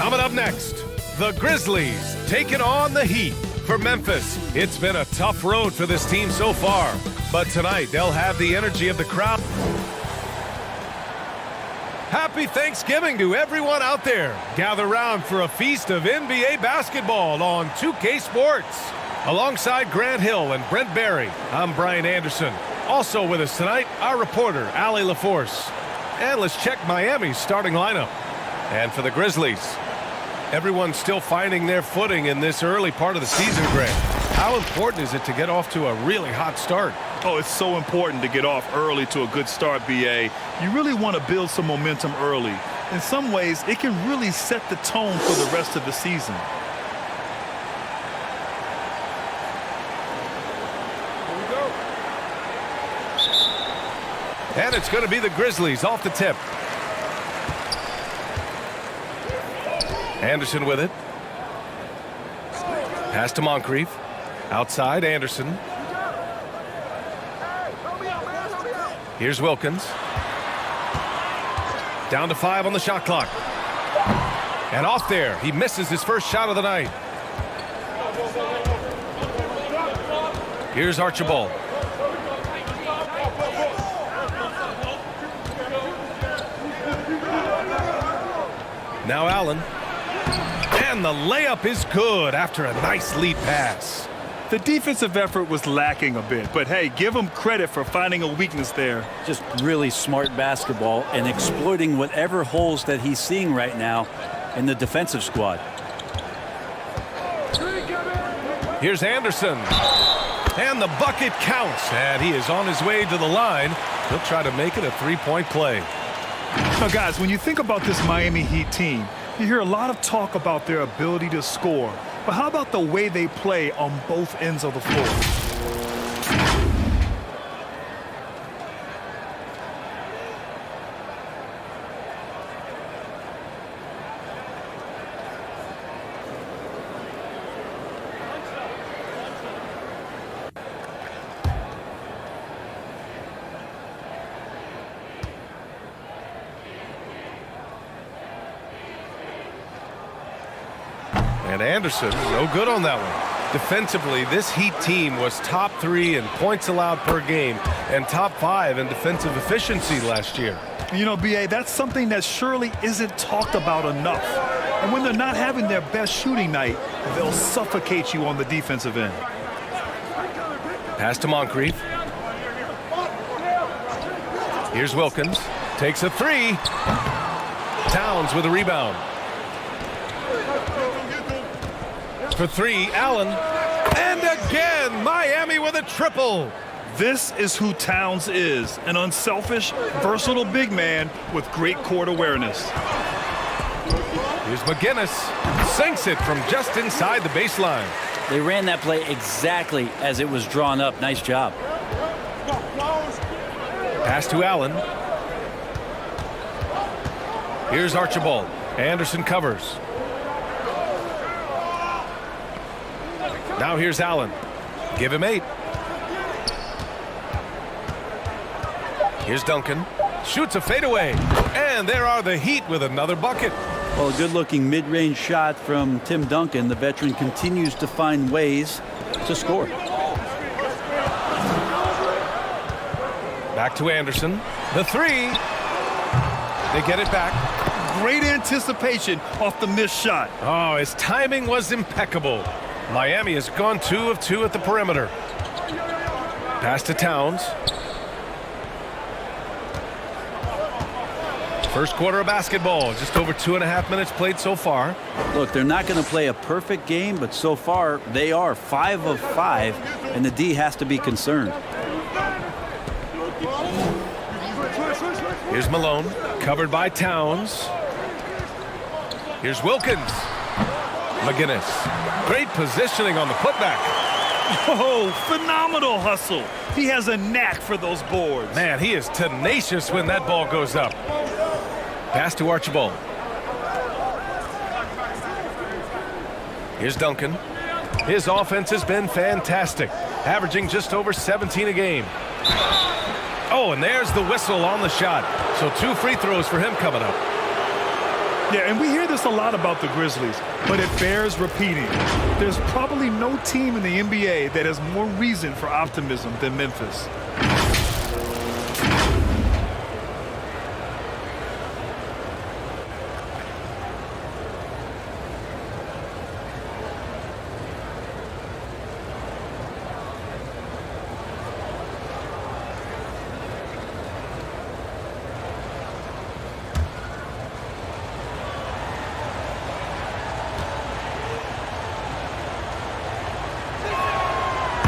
Coming up next, the Grizzlies taking on the Heat. For Memphis, it's been a tough road for this team so far, but tonight they'll have the energy of the crowd. Happy Thanksgiving to everyone out there. Gather round for a feast of NBA basketball on 2K Sports. Alongside Grant Hill and Brent Barry, I'm Brian Anderson. Also with us tonight, our reporter, Allie LaForce. And let's check Miami's starting lineup. And for the Grizzlies, everyone's still finding their footing in this early part of the season, Grant. How important is it to get off to a really hot start? Oh, it's so important to get off early to a good start, B.A. You really want to build some momentum early. In some ways, it can really set the tone for the rest of the season. And it's going to be the Grizzlies off the tip. Anderson with it. Pass to Moncrief. Outside, Anderson. Here's Wilkins. Down to 5 on the shot clock. And off there. He misses his first shot of the night. Here's Archibald. Now Allen. And the layup is good after a nice lead pass. The defensive effort was lacking a bit, but hey, give him credit for finding a weakness there. Just really smart basketball and exploiting whatever holes that he's seeing right now in the defensive squad. Here's Anderson. And the bucket counts. And he is on his way to the line. He'll try to make it a three-point play. Now, guys, when you think about this Miami Heat team, you hear a lot of talk about their ability to score. But how about the way they play on both ends of the floor? And Anderson, no good on that one. Defensively, this Heat team was top 3 in points allowed per game and top 5 in defensive efficiency last year. You know, B.A., that's something that surely isn't talked about enough. And when they're not having their best shooting night, they'll suffocate you on the defensive end. Pass to Moncrief. Here's Wilkins. Takes a 3. Towns with a rebound. For 3, Allen. And again, Miami with a triple. This is who Towns is, an unselfish, versatile big man with great court awareness. Here's McGinnis. Sinks it from just inside the baseline. They ran that play exactly as it was drawn up. Nice job. Pass to Allen. Here's Archibald. Anderson covers. Now here's Allen. Give him 8. Here's Duncan. Shoots a fadeaway. And there are the Heat with another bucket. Well, a good-looking mid-range shot from Tim Duncan. The veteran continues to find ways to score. Back to Anderson. The 3. They get it back. Great anticipation off the missed shot. Oh, his timing was impeccable. Miami has gone 2 of 2 at the perimeter. Pass to Towns. First quarter of basketball, just over 2.5 minutes played so far. Look, they're not going to play a perfect game, but so far they are 5 of 5, and the D has to be concerned. Here's Malone, covered by Towns. Here's Wilkins. McGinnis. Great positioning on the putback. Oh, phenomenal hustle. He has a knack for those boards. Man, he is tenacious when that ball goes up. Pass to Archibald. Here's Duncan. His offense has been fantastic, averaging just over 17 a game. Oh, and there's the whistle on the shot. So 2 free throws for him coming up. Yeah, and we hear this a lot about the Grizzlies, but it bears repeating. There's probably no team in the NBA that has more reason for optimism than Memphis.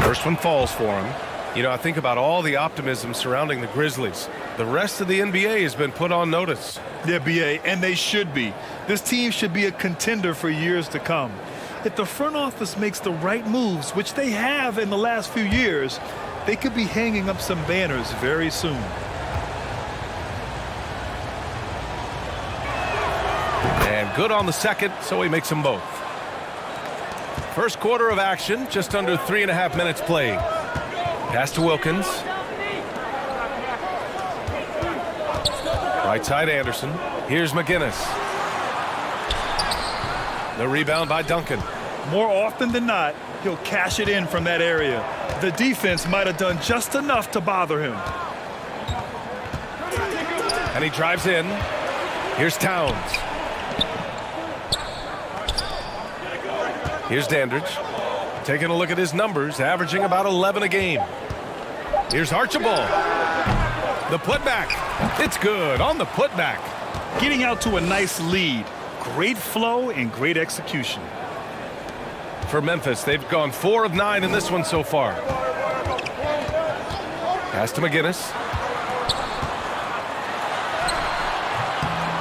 First one falls for him. You know, I think about all the optimism surrounding the Grizzlies. The rest of the NBA has been put on notice. Yeah, BA, and they should be. This team should be a contender for years to come. If the front office makes the right moves, which they have in the last few years, they could be hanging up some banners very soon. And good on the second, so he makes them both. First quarter of action, just under 3.5 minutes played. Pass to Wilkins. Right side Anderson. Here's McGinnis. The rebound by Duncan. More often than not, he'll cash it in from that area. The defense might have done just enough to bother him. And he drives in. Here's Towns. Here's Dandridge. Taking a look at his numbers, averaging about 11 a game. Here's Archibald. The putback. It's good on the putback. Getting out to a nice lead. Great flow and great execution. For Memphis, they've gone 4 of 9 in this one so far. Pass to McGinnis.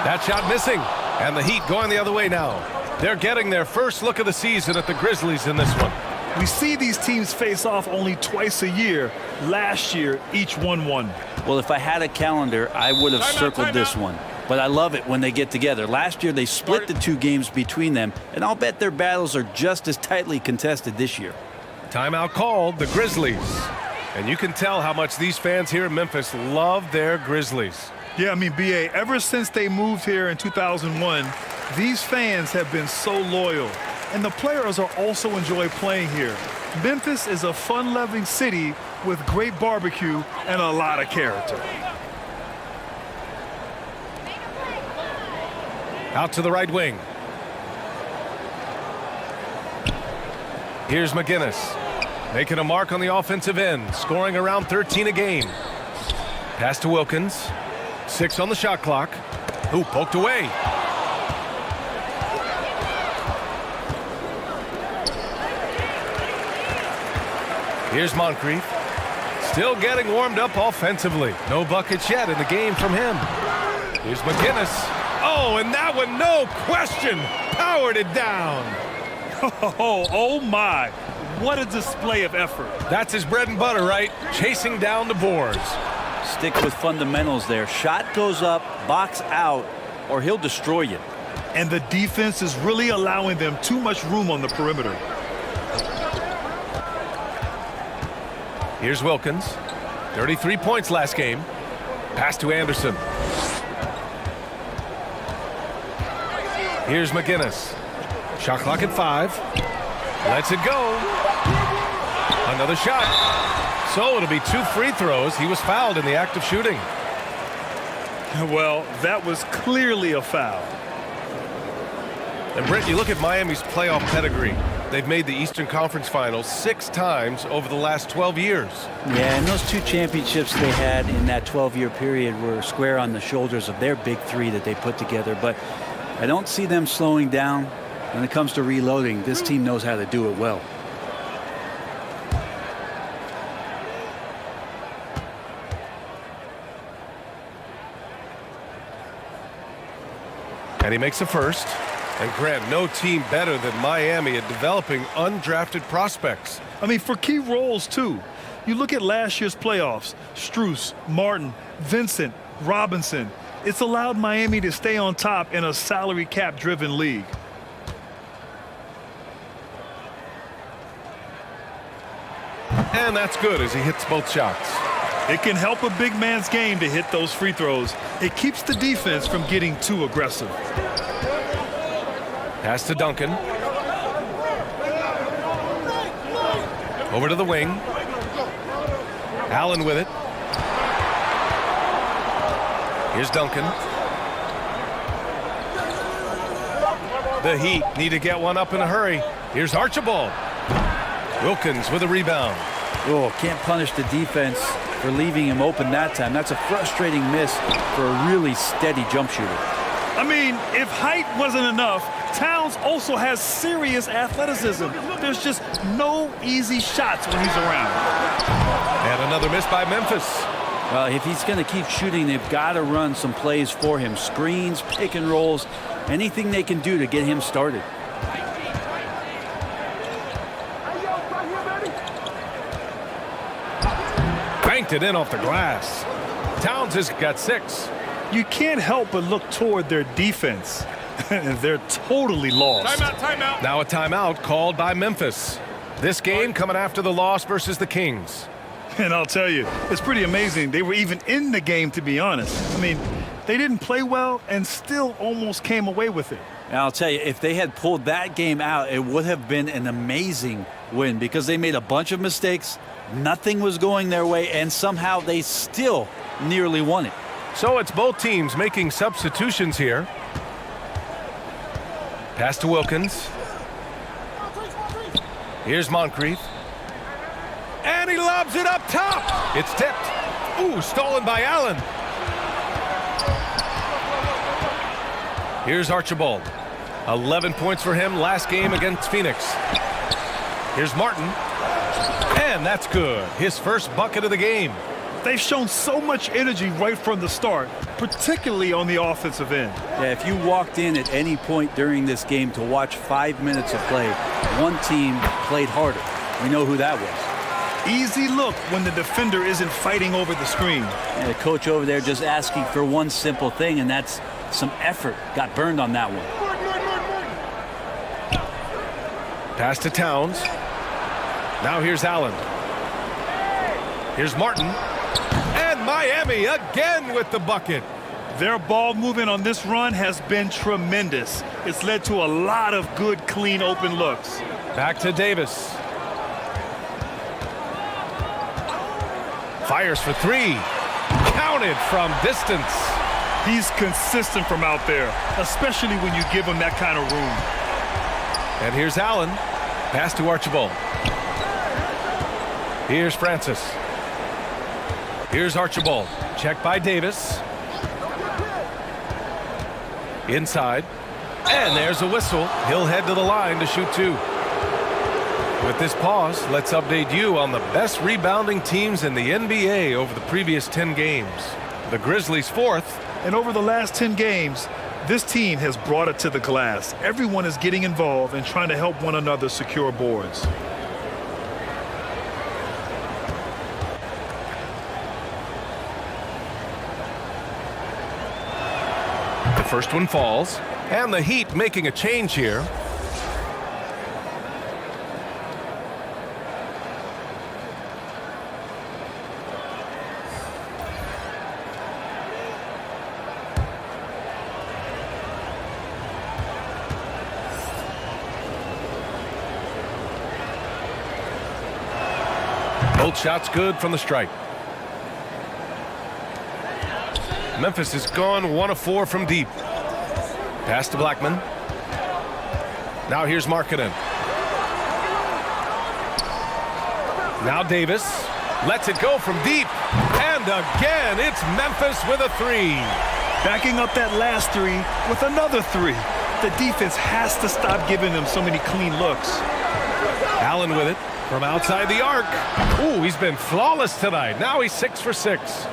That shot missing. And the Heat going the other way now. They're getting their first look of the season at the Grizzlies in this one. We see these teams face off only twice a year. Last year, each won one. Well, if I had a calendar, I would have circled this one. But I love it when they get together. Last year, they split the 2 games between them, and I'll bet their battles are just as tightly contested this year. Timeout called, the Grizzlies. And you can tell how much these fans here in Memphis love their Grizzlies. Yeah, I mean, BA, ever since they moved here in 2001, these fans have been so loyal. And the players are also enjoy playing here. Memphis is a fun-loving city with great barbecue and a lot of character. Out to the right wing. Here's McGinnis. Making a mark on the offensive end, scoring around 13 a game. Pass to Wilkins. 6 on the shot clock. Ooh, poked away. Here's Moncrief. Still getting warmed up offensively. No buckets yet in the game from him. Here's McGinnis. Oh, and that one, no question, powered it down. Oh my. What a display of effort. That's his bread and butter, right? Chasing down the boards. Stick with fundamentals there. Shot goes up, box out, or he'll destroy you. And the defense is really allowing them too much room on the perimeter. Here's Wilkins. 33 points last game. Pass to Anderson. Here's McGinnis. Shot clock at 5. Lets it go. Another shot. So it'll be 2 free throws. He was fouled in the act of shooting. Well, that was clearly a foul. And Brent, you look at Miami's playoff pedigree. They've made the Eastern Conference Finals 6 times over the last 12 years. Yeah, and those 2 championships they had in that 12-year period were square on the shoulders of their big 3 that they put together. But I don't see them slowing down when it comes to reloading. This team knows how to do it well. And he makes a first. And Grant, no team better than Miami at developing undrafted prospects. I mean, for key roles, too. You look at last year's playoffs, Strus, Martin, Vincent, Robinson. It's allowed Miami to stay on top in a salary cap-driven league. And that's good as he hits both shots. It can help a big man's game to hit those free throws. It keeps the defense from getting too aggressive. Pass to Duncan. Over to the wing. Allen with it. Here's Duncan. The Heat need to get one up in a hurry. Here's Archibald. Wilkins with a rebound. Oh, can't punish the defense for leaving him open that time. That's a frustrating miss for a really steady jump shooter. I mean, if height wasn't enough, Towns also has serious athleticism. There's just no easy shots when he's around. And another miss by Memphis. Well, if he's going to keep shooting, they've got to run some plays for him. Screens, pick and rolls, anything they can do to get him started. Banked it in off the glass. Towns has got 6. You can't help but look toward their defense. They're totally lost. Timeout. Now a timeout called by Memphis. This game coming after the loss versus the Kings. And I'll tell you, it's pretty amazing. They were even in the game, to be honest. I mean, they didn't play well and still almost came away with it. And I'll tell you, if they had pulled that game out, it would have been an amazing win because they made a bunch of mistakes. Nothing was going their way, and somehow they still nearly won it. So it's both teams making substitutions here. Pass to Wilkins. Here's Moncrief. And he lobs it up top. It's tipped. Ooh, stolen by Allen. Here's Archibald. 11 points for him last game against Phoenix. Here's Martin. And that's good. His first bucket of the game. They've shown so much energy right from the start, particularly on the offensive end. Yeah, if you walked in at any point during this game to watch 5 minutes of play, one team played harder. We know who that was. Easy look when the defender isn't fighting over the screen. And the coach over there just asking for one simple thing, and that's some effort. Got burned on that one. Pass to Towns. Now here's Allen. Here's Martin. And Miami again with the bucket. Their ball movement on this run has been tremendous. It's led to a lot of good, clean, open looks. Back to Davis. Fires for 3. Counted from distance. He's consistent from out there, especially when you give him that kind of room. And here's Allen. Pass to Archibald. Here's Francis. Here's Archibald. Check by Davis. Inside. And there's a whistle. He'll head to the line to shoot 2. With this pause, let's update you on the best rebounding teams in the NBA over the previous 10 games. The Grizzlies 4th. And over the last 10 games, this team has brought it to the glass. Everyone is getting involved and trying to help one another secure boards. The first one falls. And the Heat making a change here. Both shots good from the stripe. Memphis has gone 1 of 4 from deep. Pass to Blackman. Now here's Markkanen. Now Davis lets it go from deep. And again, it's Memphis with a 3. Backing up that last 3 with another 3. The defense has to stop giving them so many clean looks. Allen with it from outside the arc. Ooh, he's been flawless tonight. Now he's 6 for 6.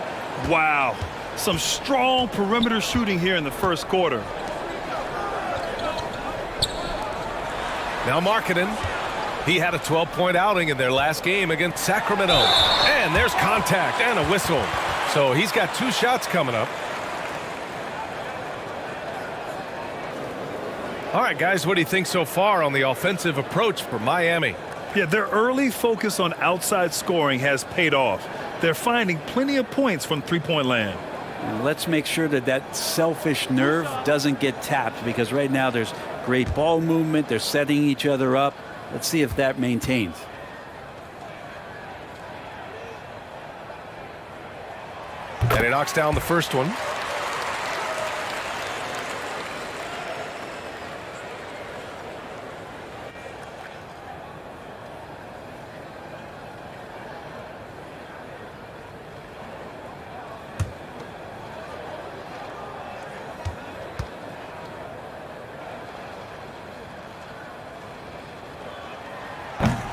Wow. Some strong perimeter shooting here in the first quarter. Now Markkanen. He had a 12-point outing in their last game against Sacramento. And there's contact and a whistle. So he's got 2 shots coming up. All right, guys, what do you think so far on the offensive approach for Miami? Yeah, their early focus on outside scoring has paid off. They're finding plenty of points from three-point land. And let's make sure that that selfish nerve doesn't get tapped, because right now there's great ball movement. They're setting each other up. Let's see if that maintains. And he knocks down the first one.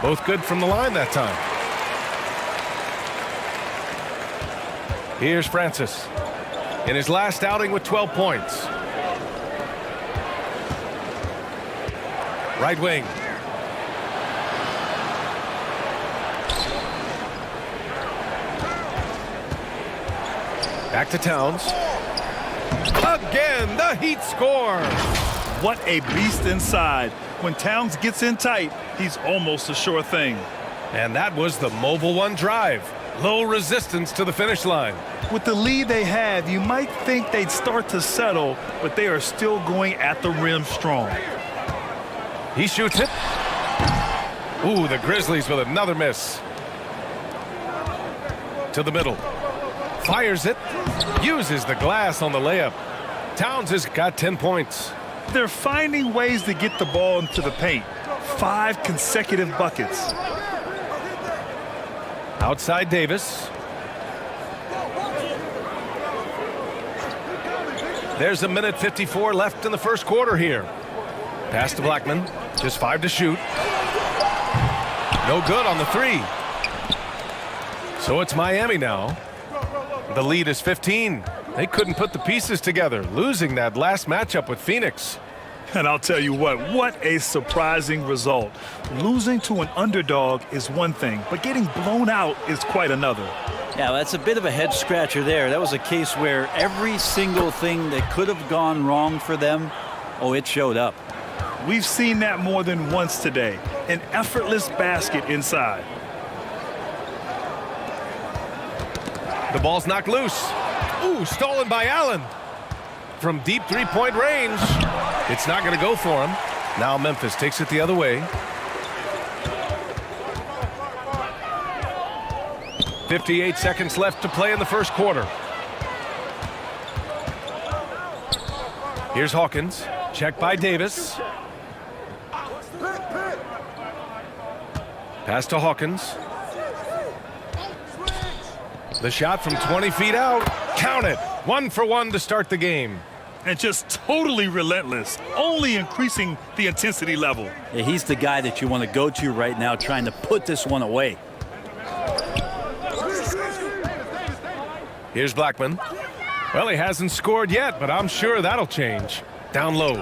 Both good from the line that time. Here's Francis in his last outing with 12 points. Right wing. Back to Towns. Again, the Heat score. What a beast inside. When Towns gets in tight, he's almost a sure thing. And that was the Mobile One drive. Low resistance to the finish line. With the lead they have, you might think they'd start to settle, but they are still going at the rim strong. He shoots it. Ooh, the Grizzlies with another miss. To the middle. Fires it. Uses the glass on the layup. Towns has got 10 points. They're finding ways to get the ball into the paint. 5 consecutive buckets. Outside Davis. There's a minute 54 left in the first quarter here. Pass to Blackman. Just 5 to shoot. No good on the 3. So it's Miami now. The lead is 15. They couldn't put the pieces together, losing that last matchup with Phoenix. And I'll tell you what a surprising result. Losing to an underdog is one thing, but getting blown out is quite another. Yeah, that's a bit of a head scratcher there. That was a case where every single thing that could have gone wrong for them, it showed up. We've seen that more than once today. An effortless basket inside. The ball's knocked loose. Ooh, stolen by Allen. From deep three-point range. It's not going to go for him. Now Memphis takes it the other way. 58 seconds left to play in the first quarter. Here's Hawkins. Checked by Davis. Pass to Hawkins. The shot from 20 feet out. Count it. 1 for 1 to start the game. And just totally relentless, only increasing the intensity level. Yeah, he's the guy that you want to go to right now, trying to put this one away. Here's Blackman. Well, he hasn't scored yet, but I'm sure that'll change. Down low.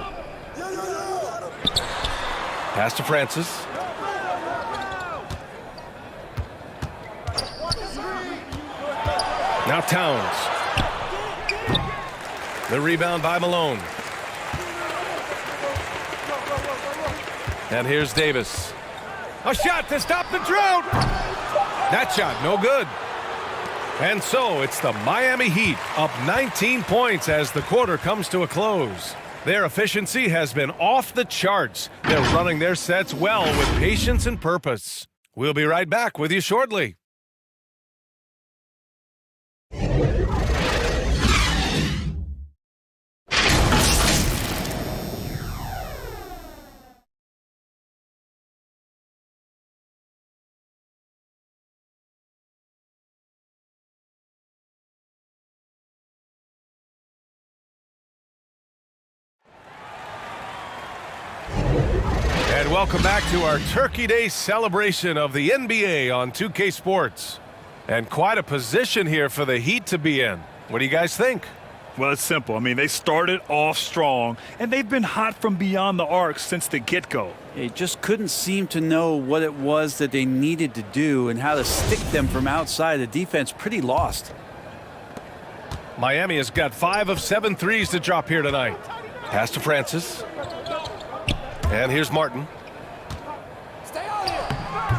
Pass to Francis. Now Towns. The rebound by Malone. And here's Davis. A shot to stop the drought. That shot, no good. And so it's the Miami Heat up 19 points as the quarter comes to a close. Their efficiency has been off the charts. They're running their sets well with patience and purpose. We'll be right back with you shortly. And welcome back to our Turkey Day celebration of the NBA on 2K Sports. And quite a position here for the Heat to be in. What do you guys think? Well, it's simple. I mean, they started off strong, and they've been hot from beyond the arc since the get-go. They just couldn't seem to know what it was that they needed to do and how to stick them from outside. The defense pretty lost. Miami has got 5 of 7 threes to drop here tonight. Pass to Francis. And here's Martin.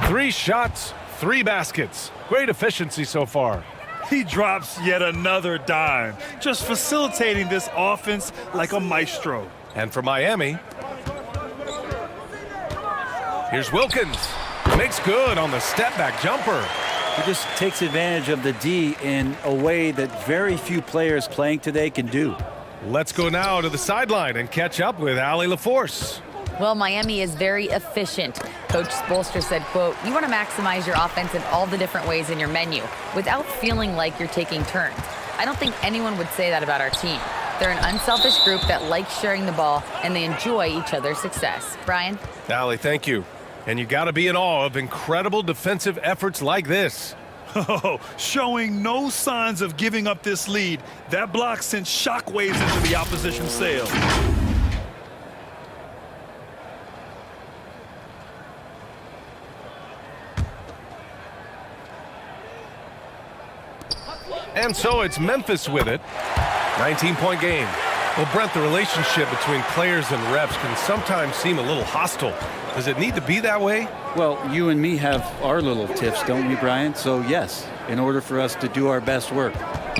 3 shots, 3 baskets. Great efficiency so far. He drops yet another dime, just facilitating this offense like a maestro. And for Miami, here's Wilkins. Makes good on the step-back jumper. He just takes advantage of the D in a way that very few players playing today can do. Let's go now to the sideline and catch up with Allie LaForce. Well, Miami is very efficient. Coach Spoelstra said, quote, "You want to maximize your offense in all the different ways in your menu without feeling like you're taking turns." I don't think anyone would say that about our team. They're an unselfish group that likes sharing the ball, and they enjoy each other's success. Brian? Allie, thank you. And you got to be in awe of incredible defensive efforts like this. Oh, showing no signs of giving up this lead. That block sent shockwaves into the opposition's sail. And so it's Memphis with it. 19-point game. Well, Brent, the relationship between players and refs can sometimes seem a little hostile. Does it need to be that way? Well, you and me have our little tips, don't we, Brian? So, yes, in order for us to do our best work.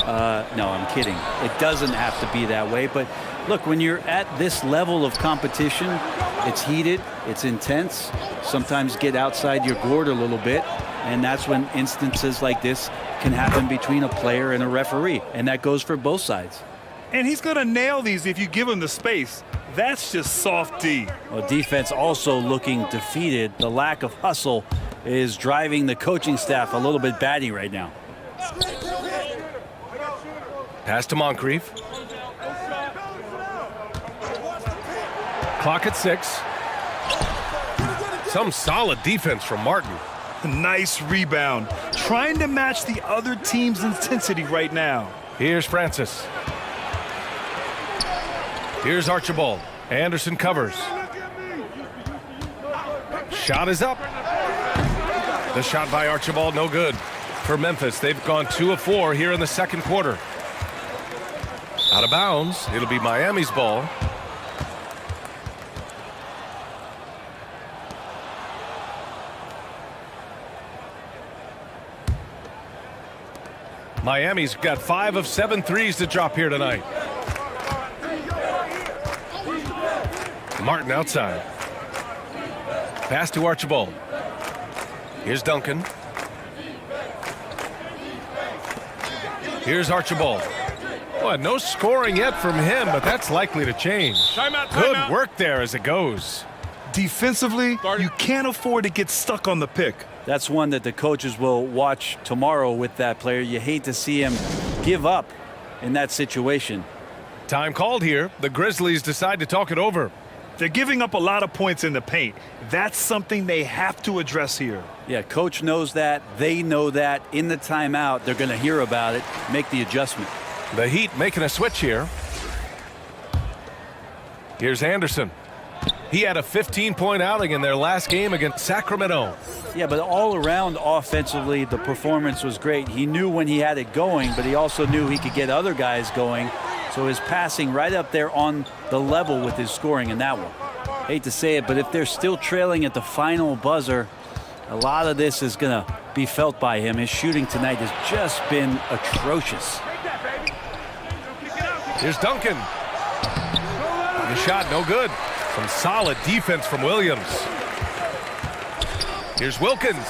No, I'm kidding. It doesn't have to be that way. But, look, when you're at this level of competition, it's heated, it's intense. Sometimes get outside your gourd a little bit. And that's when instances like this can happen between a player and a referee. And that goes for both sides. And he's going to nail these if you give him the space. That's just soft D. Well, defense also looking defeated. The lack of hustle is driving the coaching staff a little bit batty right now. Pass to Moncrief. Clock at 6. Some solid defense from Martin. Nice rebound. Trying to match the other team's intensity right now. Here's Francis. Here's Archibald. Anderson covers. Shot is up. The shot by Archibald, no good. For Memphis, they've gone 2 of 4 here in the second quarter. Out of bounds. It'll be Miami's ball. Miami's got 5 of 7 threes to drop here tonight. Martin outside. Pass to Archibald. Here's Duncan. Here's Archibald. Boy, no scoring yet from him, but that's likely to change. Good work there as it goes. Defensively, you can't afford to get stuck on the pick. That's one that the coaches will watch tomorrow with that player. You hate to see him give up in that situation. Time called here. The Grizzlies decide to talk it over. They're giving up a lot of points in the paint. That's something they have to address here. Yeah, coach knows that. They know that. In the timeout, they're going to hear about it, make the adjustment. The Heat making a switch here. Here's Anderson. He had a 15-point outing in their last game against Sacramento. Yeah, but all around offensively, the performance was great. He knew when he had it going, but he also knew he could get other guys going. So his passing right up there on the level with his scoring in that one. Hate to say it, but if they're still trailing at the final buzzer, a lot of this is going to be felt by him. His shooting tonight has just been atrocious. Here's Duncan. The shot, no good. Some solid defense from Williams. Here's Wilkins.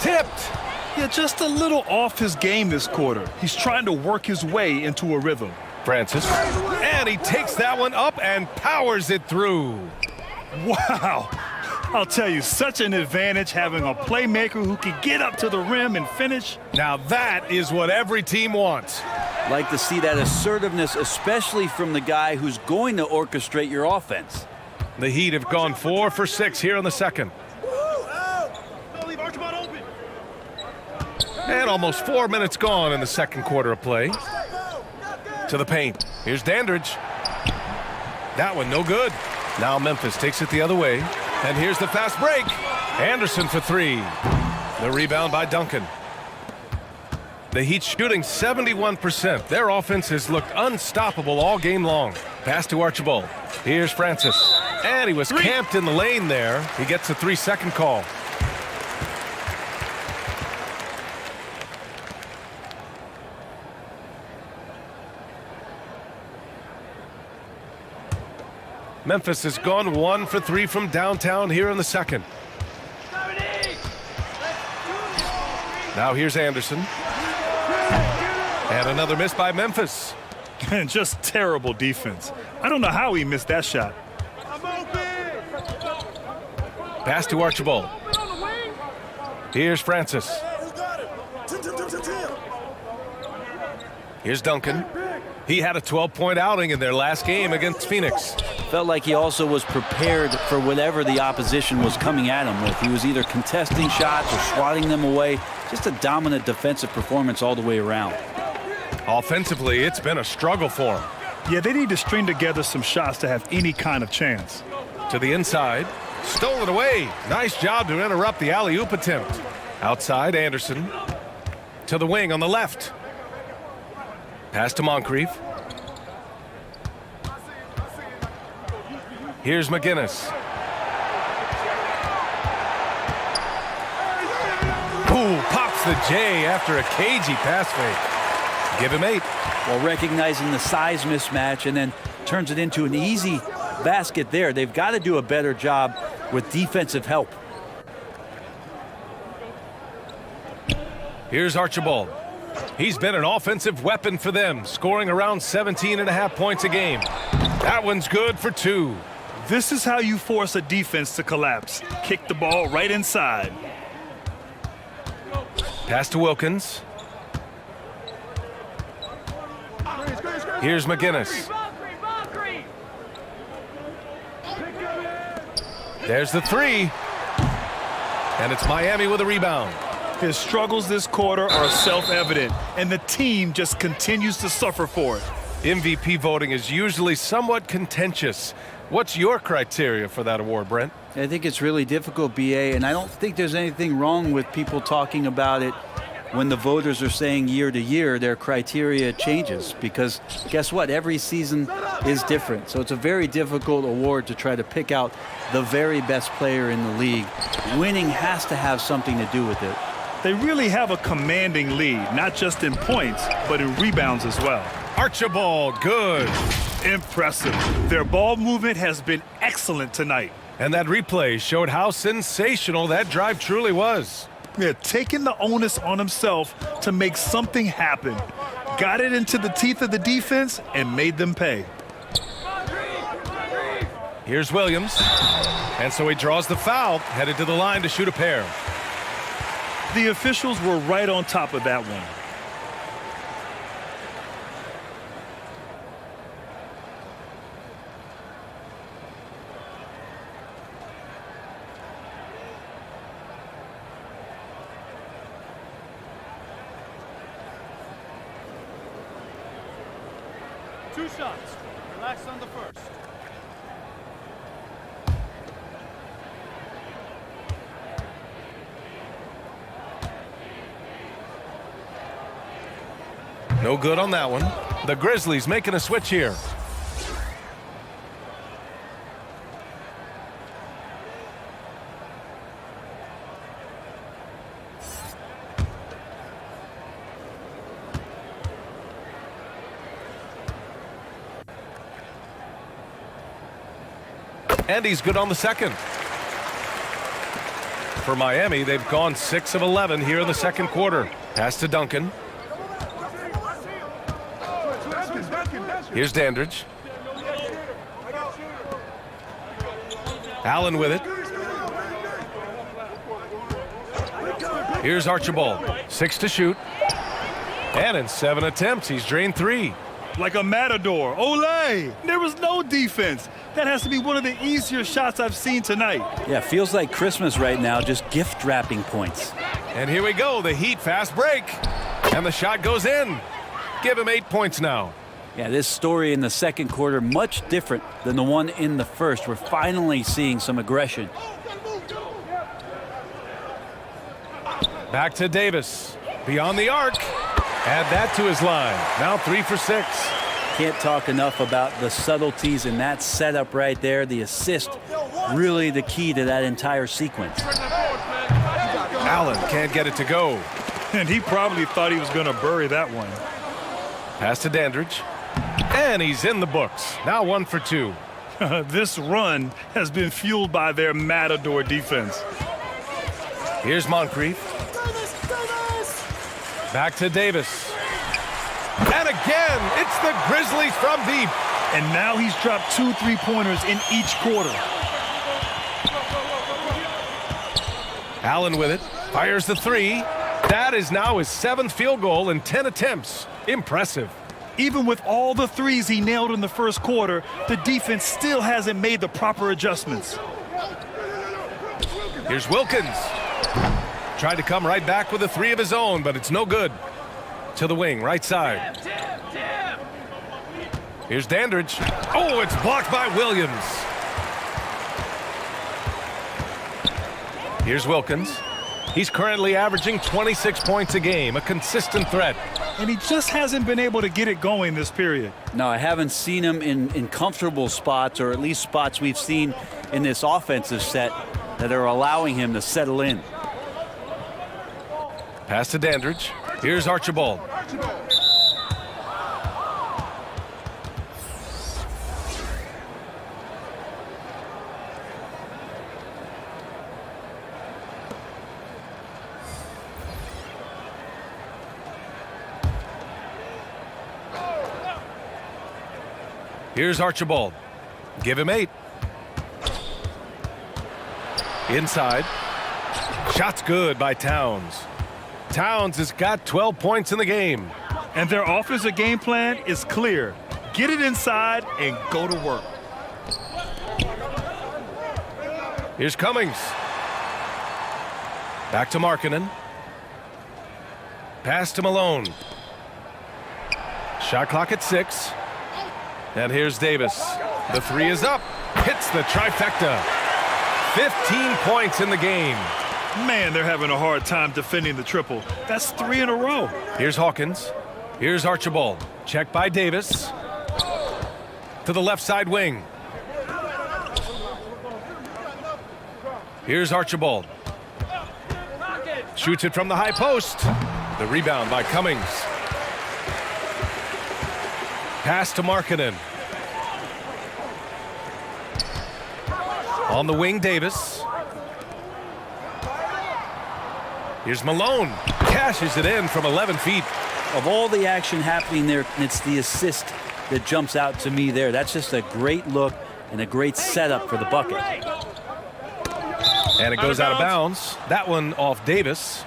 Tipped. Yeah, just a little off his game this quarter. He's trying to work his way into a rhythm. Francis. And he takes that one up and powers it through. Wow. I'll tell you, such an advantage having a playmaker who can get up to the rim and finish. Now that is what every team wants. Like to see that assertiveness, especially from the guy who's going to orchestrate your offense. The Heat have gone 4 for 6 here in the second. And almost 4 minutes gone in the second quarter of play. To the paint. Here's Dandridge. That one no good. Now Memphis takes it the other way. And here's the fast break. Anderson for 3. The rebound by Duncan. The Heat shooting 71%. Their offense has looked unstoppable all game long. Pass to Archibald. Here's Francis. And he was camped in the lane there. He gets a 3-second call. Memphis has gone 1 for 3 from downtown here in the second. Now here's Anderson. And another miss by Memphis. And just terrible defense. I don't know how he missed that shot. Pass to Archibald. Here's Francis. Here's Duncan. He had a 12-point outing in their last game against Phoenix. Felt like he also was prepared for whatever the opposition was coming at him with. He was either contesting shots or swatting them away. Just a dominant defensive performance all the way around. Offensively, it's been a struggle for him. Yeah, they need to string together some shots to have any kind of chance. To the inside. Stole it away. Nice job to interrupt the alley-oop attempt. Outside, Anderson. To the wing on the left. Pass to Moncrief. Here's McGinnis. Ooh, pops the J after a cagey pass fake. Give him 8. Well, recognizing the size mismatch and then turns it into an easy basket there. They've got to do a better job with defensive help. Here's Archibald. He's been an offensive weapon for them, scoring around 17.5 points a game. That one's good for 2. This is how you force a defense to collapse. Kick the ball right inside. Pass to Wilkins. Here's McGinnis. There's the 3. And it's Miami with a rebound. His struggles this quarter are self-evident, and the team just continues to suffer for it. MVP voting is usually somewhat contentious. What's your criteria for that award, Brent? I think it's really difficult, BA, and I don't think there's anything wrong with people talking about it when the voters are saying year to year their criteria changes, because guess what? Every season is different. So it's a very difficult award to try to pick out the very best player in the league. Winning has to have something to do with it. They really have a commanding lead, not just in points, but in rebounds as well. Archibald, good. Impressive. Their ball movement has been excellent tonight. And that replay showed how sensational that drive truly was. Yeah, taking the onus on himself to make something happen. Got it into the teeth of the defense and made them pay. Here's Williams. And so he draws the foul, headed to the line to shoot a pair. The officials were right on top of that one. Two shots. Relax on the first. No good on that one. The Grizzlies making a switch here. And he's good on the second. For Miami, they've gone 6 of 11 here in the second quarter. Pass to Duncan. Here's Dandridge. Allen with it. Here's Archibald. 6 to shoot. And in 7 attempts, he's drained 3. Like a matador. Olay! There was no defense. That has to be one of the easier shots I've seen tonight. Yeah, feels like Christmas right now, just gift wrapping points. And here we go, the Heat fast break. And the shot goes in. Give him 8 points now. Yeah, this story in the second quarter, much different than the one in the first. We're finally seeing some aggression. Back to Davis. Beyond the arc. Add that to his line. Now 3 for 6. Can't talk enough about the subtleties in that setup right there. The assist, really the key to that entire sequence. Allen can't get it to go. And he probably thought he was going to bury that one. Pass to Dandridge. And he's in the books. Now 1 for 2. This run has been fueled by their Matador defense. Here's Moncrief. Back to Davis. And again, it's the Grizzlies from deep. And now he's dropped 2 3-pointers in each quarter. Allen with it. Fires the three. That is now his 7th field goal in 10 attempts. Impressive. Even with all the threes he nailed in the first quarter, the defense still hasn't made the proper adjustments. Here's Wilkins. Tried to come right back with a 3 of his own, but it's no good. To the wing, right side. Here's Dandridge. Oh, it's blocked by Williams. Here's Wilkins. He's currently averaging 26 points a game, a consistent threat. And he just hasn't been able to get it going this period. No, I haven't seen him in comfortable spots, or at least spots we've seen in this offensive set that are allowing him to settle in. Pass to Dandridge. Here's Archibald. Here's Archibald. Give him 8. Inside. Shot's good by Towns. Towns has got 12 points in the game. And their offensive game plan is clear. Get it inside and go to work. Here's Cummings. Back to Markkanen. Pass to Malone. Shot clock at 6. And here's Davis. The 3 is up. Hits the trifecta. 15 points in the game. Man, they're having a hard time defending the triple. That's 3 in a row. Here's Hawkins. Here's Archibald. Check by Davis. To the left side wing. Here's Archibald. Shoots it from the high post. The rebound by Cummings. Pass to Markkanen. On the wing, Davis. Here's Malone. Cashes it in from 11 feet. Of all the action happening there, it's the assist that jumps out to me there. That's just a great look and a great setup for the bucket. And it goes out of bounds. That one off Davis.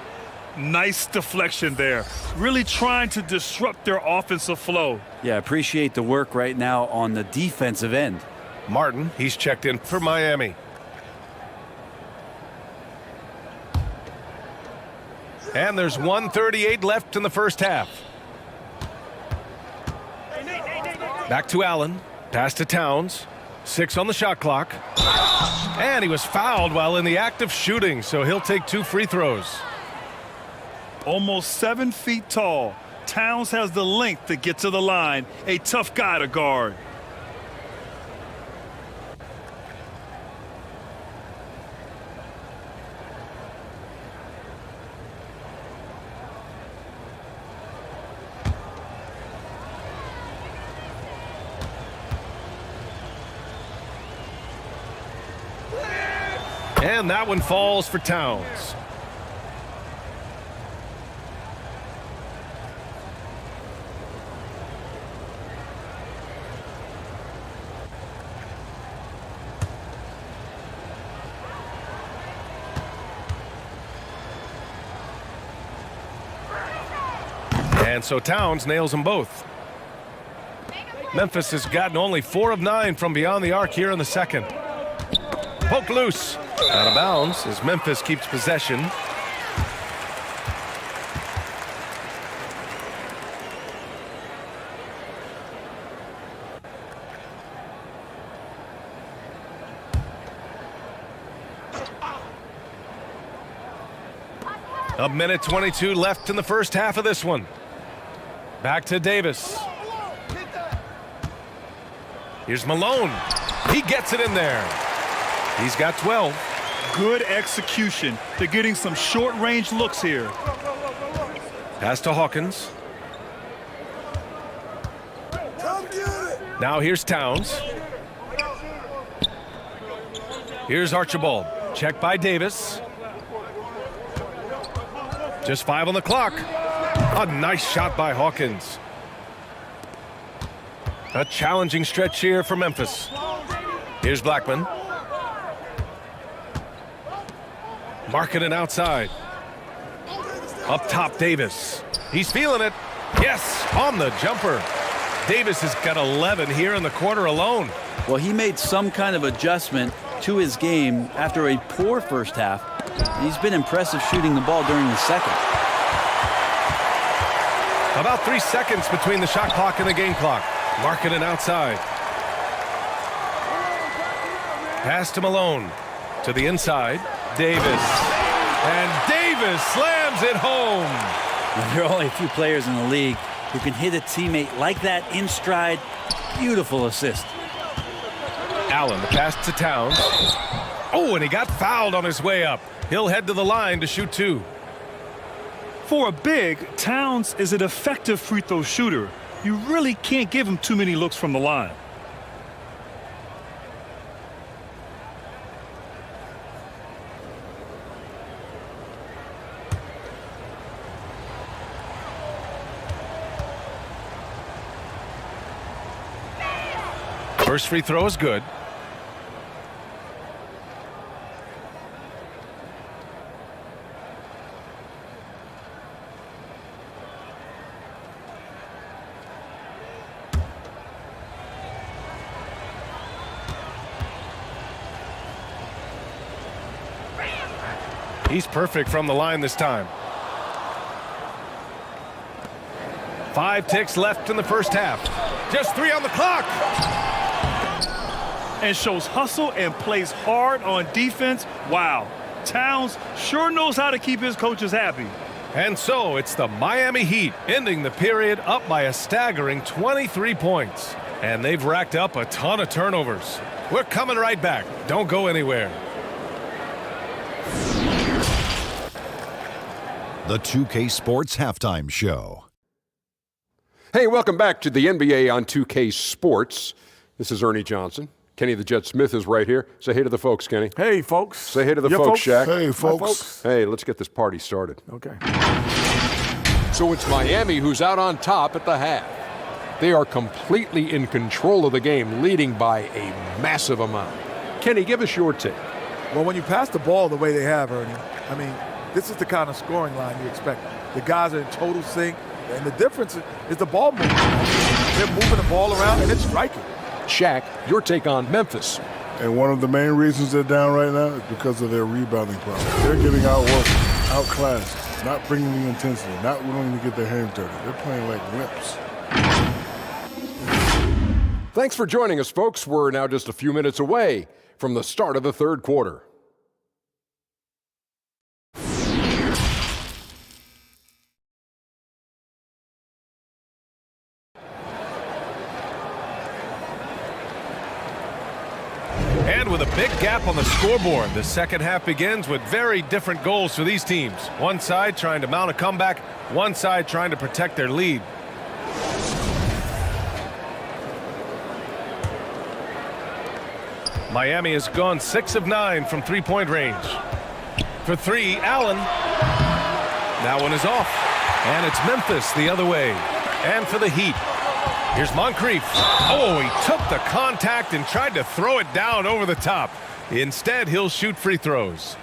Nice deflection there. Really trying to disrupt their offensive flow. Yeah, appreciate the work right now on the defensive end. Martin, he's checked in for Miami. And there's 1:38 left in the first half. Back to Allen. Pass to Towns. 6 on the shot clock. And he was fouled while in the act of shooting, so he'll take 2 free throws. Almost 7 feet tall. Towns has the length to get to the line. A tough guy to guard. And that one falls for Towns. And so Towns nails them both. Memphis has gotten only 4 of 9 from beyond the arc here in the second. Poked loose. Out of bounds as Memphis keeps possession. A minute 22 left in the first half of this one. Back to Davis. Here's Malone. He gets it in there. He's got 12. Good execution. They're getting some short-range looks here. Pass to Hawkins. Now here's Towns. Here's Archibald. Check by Davis. Just 5 on the clock. A nice shot by Hawkins. A challenging stretch here for Memphis. Here's Blackman. Marking it outside. Up top, Davis. He's feeling it. Yes, on the jumper. Davis has got 11 here in the quarter alone. Well, he made some kind of adjustment to his game after a poor first half. He's been impressive shooting the ball during the second. About 3 seconds between the shot clock and the game clock. Marking it outside. Pass to Malone. To the inside. Davis. And Davis slams it home. There are only a few players in the league who can hit a teammate like that in stride. Beautiful assist. Allen, the pass to Towns. Oh, and he got fouled on his way up. He'll head to the line to shoot 2. For a big, Towns is an effective free throw shooter. You really can't give him too many looks from the line. First free throw is good. He's perfect from the line this time. 5 ticks left in the first half. Just 3 on the clock. And shows hustle and plays hard on defense. Wow. Towns sure knows how to keep his coaches happy. And so it's the Miami Heat ending the period up by a staggering 23 points. And they've racked up a ton of turnovers. We're coming right back. Don't go anywhere. The 2K Sports Halftime Show. Hey, welcome back to the NBA on 2K Sports. This is Ernie Johnson. Kenny the Jet Smith is right here. Say hey to the folks, Kenny. Hey, folks. Say hey to the folks, Shaq. Hey, folks. Hey, let's get this party started. Okay. So it's Miami who's out on top at the half. They are completely in control of the game, leading by a massive amount. Kenny, give us your take. Well, when you pass the ball the way they have, Ernie, I mean, this is the kind of scoring line you expect. The guys are in total sync, and the difference is the ball movement. They're moving the ball around, and it's striking. Shaq, your take on Memphis. And one of the main reasons they're down right now is because of their rebounding problem. They're getting outworked, outclassed, not bringing the intensity, not willing to get their hands dirty. They're playing like wimps. Thanks for joining us, folks. We're now just a few minutes away from the start of the third quarter. And with a big gap on the scoreboard, the second half begins with very different goals for these teams. One side trying to mount a comeback, one side trying to protect their lead. Miami has gone 6 of 9 from three-point range. For 3, Allen. That one is off. And it's Memphis the other way. And for the Heat, here's Moncrief. Oh, he took the contact and tried to throw it down over the top. Instead, he'll shoot free throws.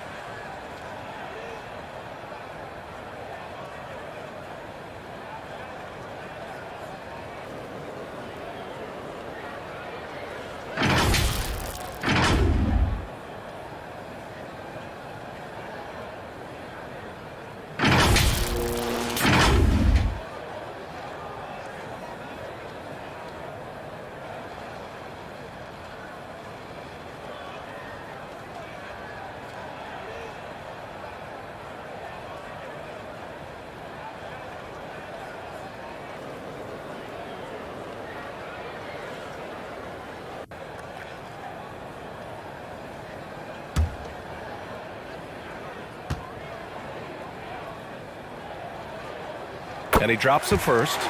And he drops it first.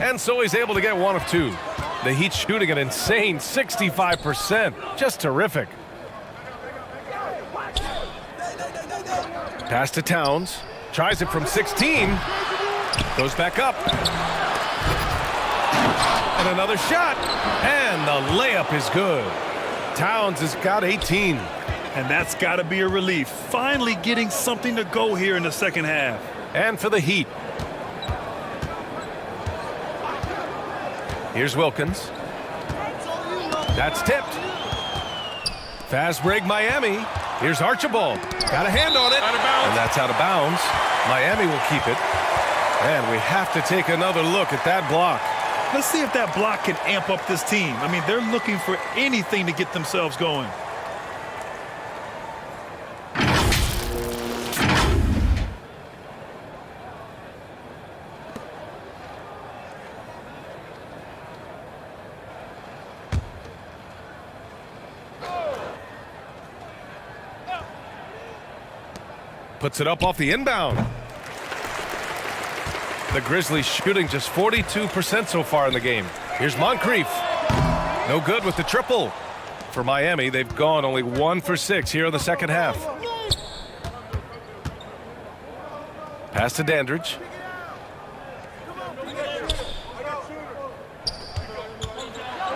And so he's able to get one of two. The Heat shooting an insane 65%. Just terrific. Pass to Towns. Tries it from 16. Goes back up. And another shot. And the layup is good. Towns has got 18. And that's got to be a relief. Finally getting something to go here in the second half. And for the Heat. Here's Wilkins. That's tipped. Fast break Miami. Here's Archibald. Got a hand on it. Out of bounds. And that's out of bounds. Miami will keep it. And we have to take another look at that block. Let's see if that block can amp up this team. I mean, they're looking for anything to get themselves going. Puts it up off the inbound. The Grizzlies shooting just 42% so far in the game. Here's Moncrief. No good with the triple. For Miami, they've gone only 1 for 6 here in the second half. Pass to Dandridge.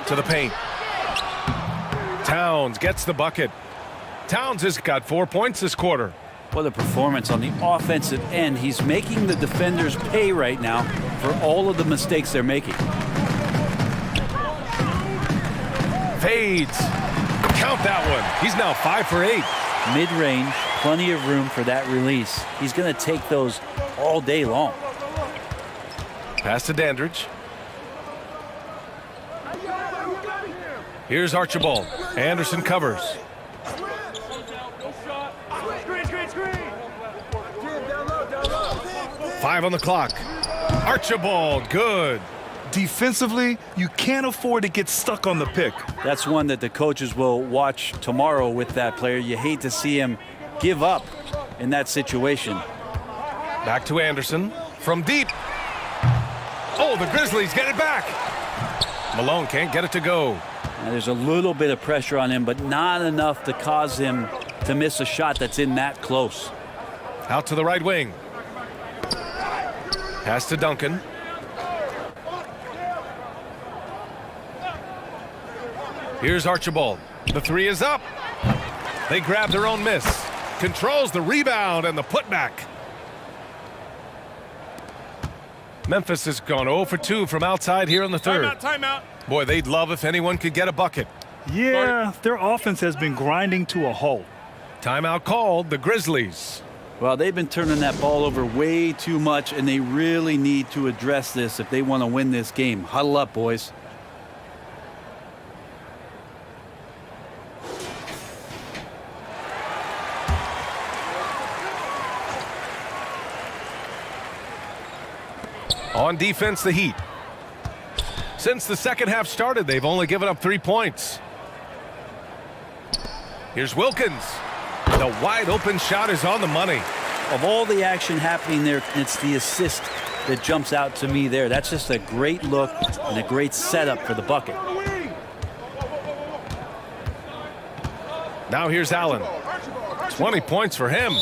To the paint. Towns gets the bucket. Towns has got 4 points this quarter. What a performance on the offensive end. He's making the defenders pay right now for all of the mistakes they're making. Fades. Count that one. He's now 5 for 8. Mid-range, plenty of room for that release. He's going to take those all day long. Pass to Dandridge. Here's Archibald. Anderson covers. 5 on the clock. Archibald, good. Defensively, you can't afford to get stuck on the pick. That's one that the coaches will watch tomorrow with that player. You hate to see him give up in that situation. Back to Anderson from deep. Oh, the Grizzlies get it back. Malone can't get it to go. Now, there's a little bit of pressure on him, but not enough to cause him to miss a shot that's in that close. Out to the right wing. Pass to Duncan. Here's Archibald. The 3 is up. They grab their own miss. Controls the rebound and the putback. Memphis has gone 0 for 2 from outside here in the third. Timeout. Boy, they'd love if anyone could get a bucket. Yeah, their offense has been grinding to a halt. Timeout called, the Grizzlies. Well, they've been turning that ball over way too much, and they really need to address this if they want to win this game. Huddle up, boys. On defense, the Heat. Since the second half started, they've only given up 3 points. Here's Wilkins. The wide open shot is on the money. Of all the action happening there, it's the assist that jumps out to me there. That's just a great look and a great setup for the bucket. Now here's Allen. 20 points for him.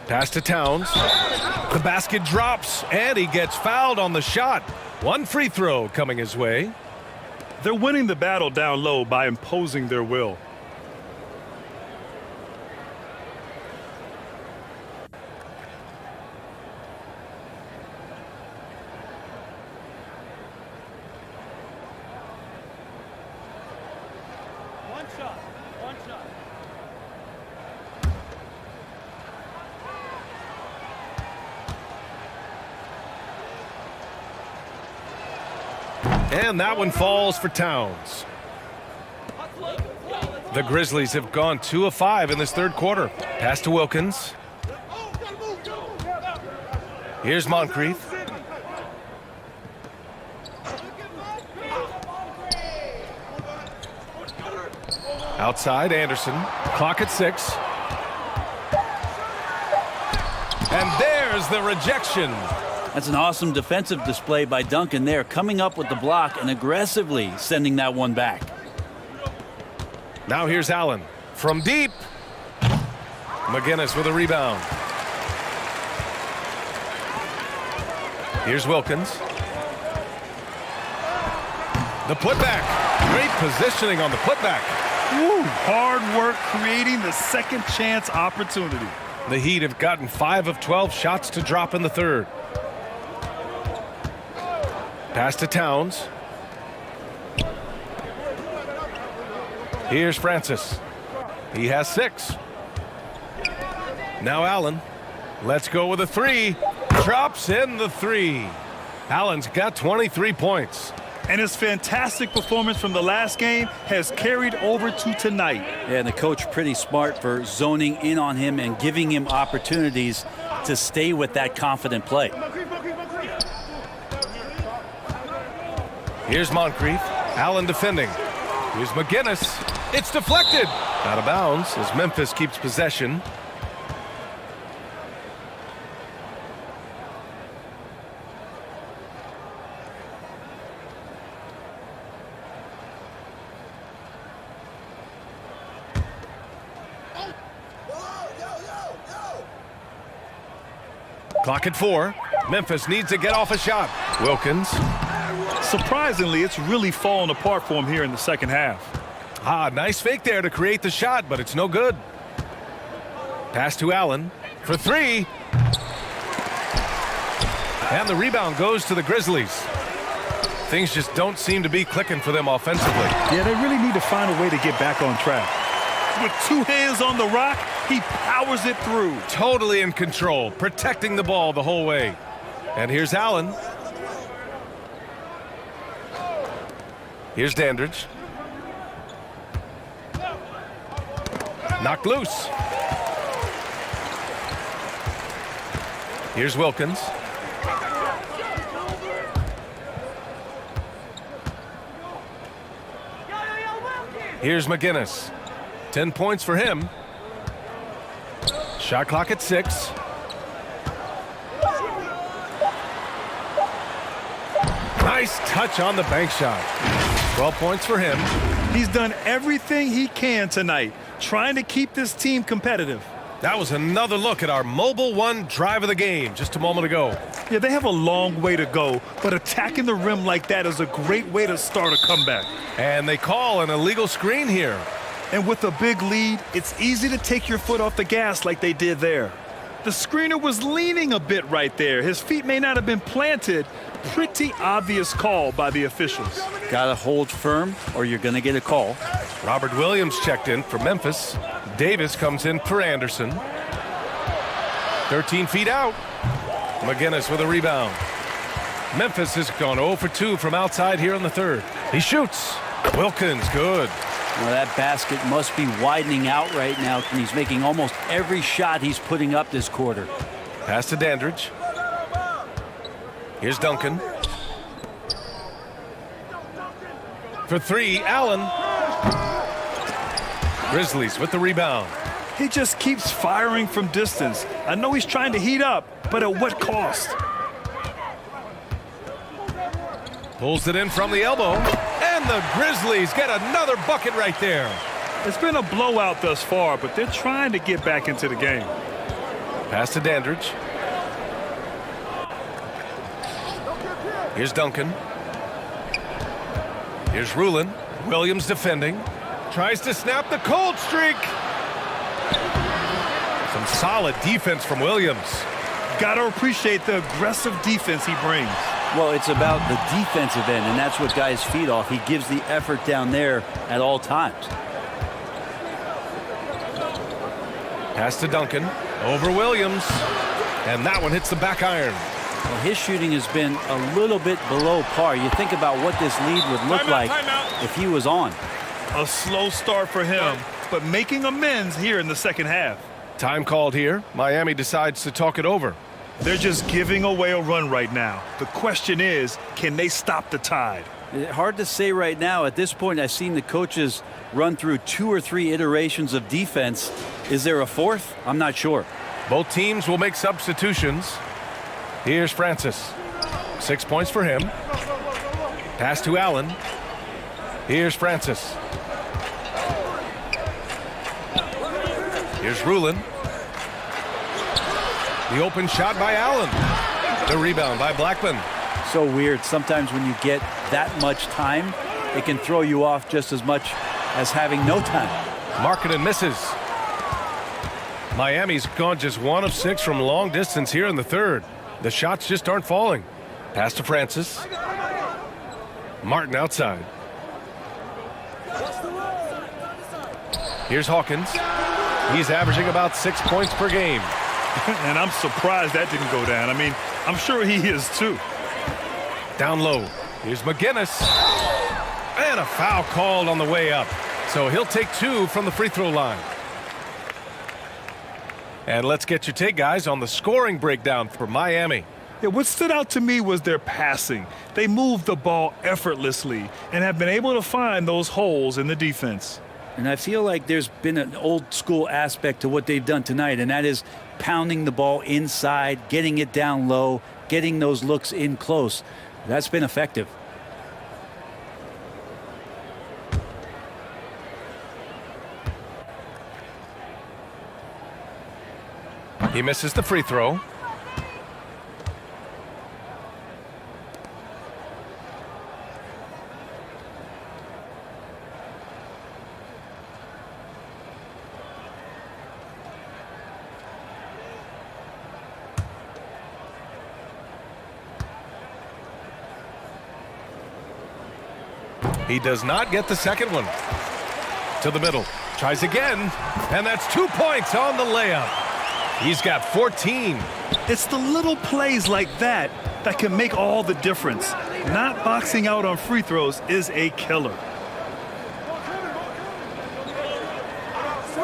Pass to Towns. The basket drops, and he gets fouled on the shot. 1 free throw coming his way. They're winning the battle down low by imposing their will. One shot. And that one falls for Towns. The Grizzlies have gone 2 of 5 in this third quarter. Pass to Wilkins. Here's Moncrief. Outside, Anderson. Clock at 6. And there's the rejection. That's an awesome defensive display by Duncan there, coming up with the block and aggressively sending that one back. Now here's Allen from deep. McGinnis with a rebound. Here's Wilkins. The putback. Great positioning on the putback. Woo, hard work creating the second chance opportunity. The Heat have gotten 5 of 12 shots to drop in the third. Pass to Towns. Here's Francis. He has 6. Now Allen. Let's go with a 3. Drops in the 3. Allen's got 23 points. And his fantastic performance from the last game has carried over to tonight. Yeah, and the coach pretty smart for zoning in on him and giving him opportunities to stay with that confident play. Here's Moncrief. Allen defending. Here's McGinnis. It's deflected. Out of bounds as Memphis keeps possession. Clock at 4. Memphis needs to get off a shot. Wilkins. Surprisingly, it's really fallen apart for him here in the second half. Nice fake there to create the shot, but it's no good. Pass to Allen for 3. And the rebound goes to the Grizzlies. Things just don't seem to be clicking for them offensively. Yeah, they really need to find a way to get back on track. With 2 hands on the rock, he powers it through. Totally in control, protecting the ball the whole way. And here's Allen. Here's Dandridge. Knocked loose. Here's Wilkins. Here's McGinnis. 10 points for him. Shot clock at 6. Nice touch on the bank shot. 12 points for him. He's done everything he can tonight, trying to keep this team competitive. That was another look at our Mobile One drive of the game just a moment ago. Yeah, they have a long way to go, but attacking the rim like that is a great way to start a comeback. And they call an illegal screen here. And with a big lead, it's easy to take your foot off the gas like they did there. The screener was leaning a bit right there. His feet may not have been planted. Pretty obvious call by the officials. Gotta hold firm or you're gonna get a call. Robert Williams checked in for Memphis. Davis comes in for Anderson. 13 feet out. McGinnis with a rebound. Memphis has gone 0 for 2 from outside here in the third. He shoots. Wilkins, good. Well, that basket must be widening out right now, and he's making almost every shot he's putting up this quarter. Pass to Dandridge. Here's Duncan. For 3, Allen. Grizzlies with the rebound. He just keeps firing from distance. I know he's trying to heat up, but at what cost? Pulls it in from the elbow. And the Grizzlies get another bucket right there. It's been a blowout thus far, but they're trying to get back into the game. Pass to Dandridge. Here's Duncan. Here's Rulin. Williams defending. Tries to snap the cold streak. Some solid defense from Williams. Gotta appreciate the aggressive defense he brings. Well, it's about the defensive end, and that's what guys feed off. He gives the effort down there at all times. Pass to Duncan. Over Williams. And that one hits the back iron. Well, his shooting has been a little bit below par. You think about what this lead would look like if he was on. A slow start for him, but making amends here in the second half. Time called here. Miami decides to talk it over. They're just giving away a run right now. The question is, can they stop the tide? Hard to say right now. At this point, I've seen the coaches run through 2 or 3 iterations of defense. Is there a fourth? I'm not sure. Both teams will make substitutions. Here's Francis. 6 points for him. Pass to Allen. Here's Francis. Here's Rulin. The open shot by Allen. The rebound by Blackman. So weird. Sometimes when you get that much time, it can throw you off just as much as having no time. Markkanen misses. Miami's gone just 1 of 6 from long distance here in the third. The shots just aren't falling. Pass to Francis. Martin outside. Here's Hawkins. He's averaging about 6 points per game. And I'm surprised that didn't go down. I mean, I'm sure he is too. Down low. Here's McGinnis. And a foul called on the way up. So he'll take 2 from the free throw line. And let's get your take, guys, on the scoring breakdown for Miami. Yeah, what stood out to me was their passing. They moved the ball effortlessly and have been able to find those holes in the defense. And I feel like there's been an old school aspect to what they've done tonight, and that is pounding the ball inside, getting it down low, getting those looks in close. That's been effective. He misses the free throw. He does not get the second one. To the middle. Tries again. And that's 2 points on the layup. He's got 14. It's the little plays like that that can make all the difference. Not boxing out on free throws is a killer.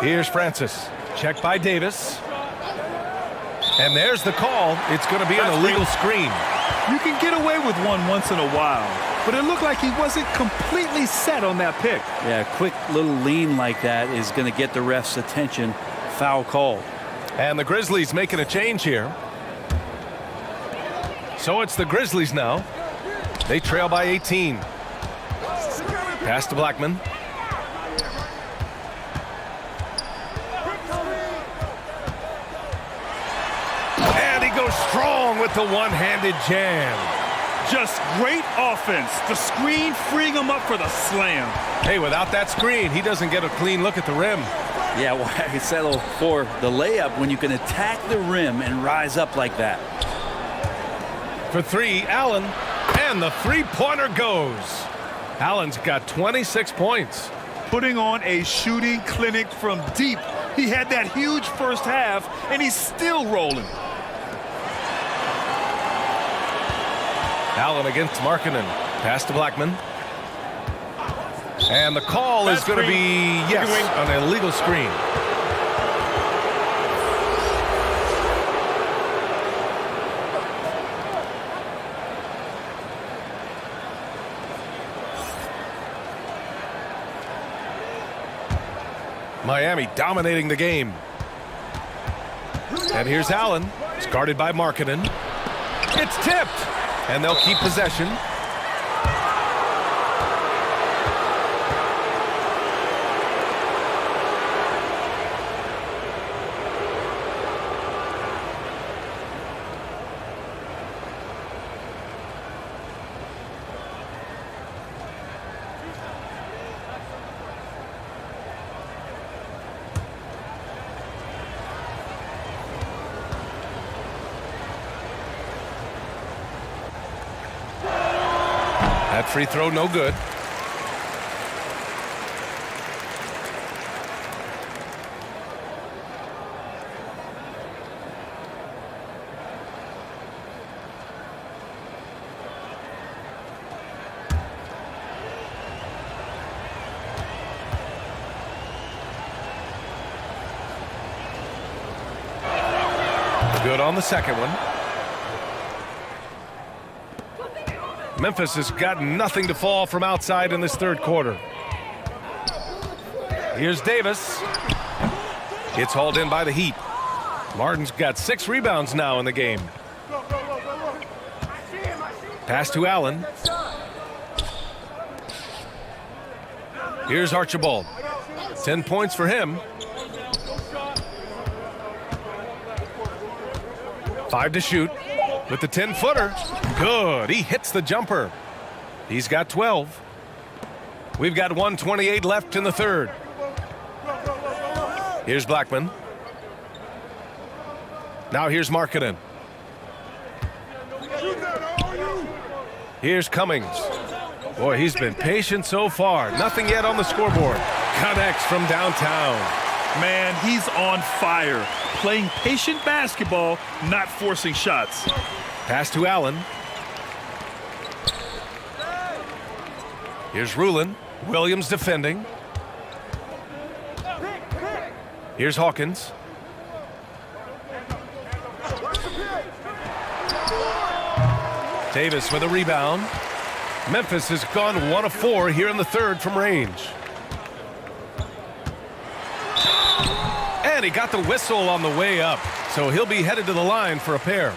Here's Francis. Check by Davis. And there's the call. It's going to be an illegal screen. You can get away with one once in a while, but it looked like he wasn't completely set on that pick. Yeah, a quick little lean like that is going to get the ref's attention. Foul call. And the Grizzlies making a change here. So it's the Grizzlies now. They trail by 18. Pass to Blackman. And he goes strong with the one-handed jam. Just great offense. The screen freeing him up for the slam. Hey, without that screen, he doesn't get a clean look at the rim. Yeah, why settle for the layup when you can attack the rim and rise up like that? For 3, Allen. And the three-pointer goes. Allen's got 26 points. Putting on a shooting clinic from deep. He had that huge first half, and he's still rolling. Allen against Markkanen. Pass to Blackman. And the call is going to be, yes, an illegal screen. Miami dominating the game. And here's Allen. It's guarded by Markkanen. It's tipped. And they'll keep possession. That free throw no good. Good on the second one. Memphis has got nothing to fall from outside in this third quarter. Here's Davis. It's hauled in by the Heat. Martin's got 6 rebounds now in the game. Pass to Allen. Here's Archibald. 10 points for him. 5 to shoot with the 10-footer. Good. He hits the jumper. He's got 12. We've got 1:28 left in the third. Here's Blackman. Now here's Markkanen. Here's Cummings. Boy, he's been patient so far. Nothing yet on the scoreboard. Connects from downtown. Man, he's on fire. Playing patient basketball, not forcing shots. Pass to Allen. Here's Rulin. Williams defending. Here's Hawkins. Davis with a rebound. Memphis has gone 1 of 4 here in the third from range. And he got the whistle on the way up, so he'll be headed to the line for a pair.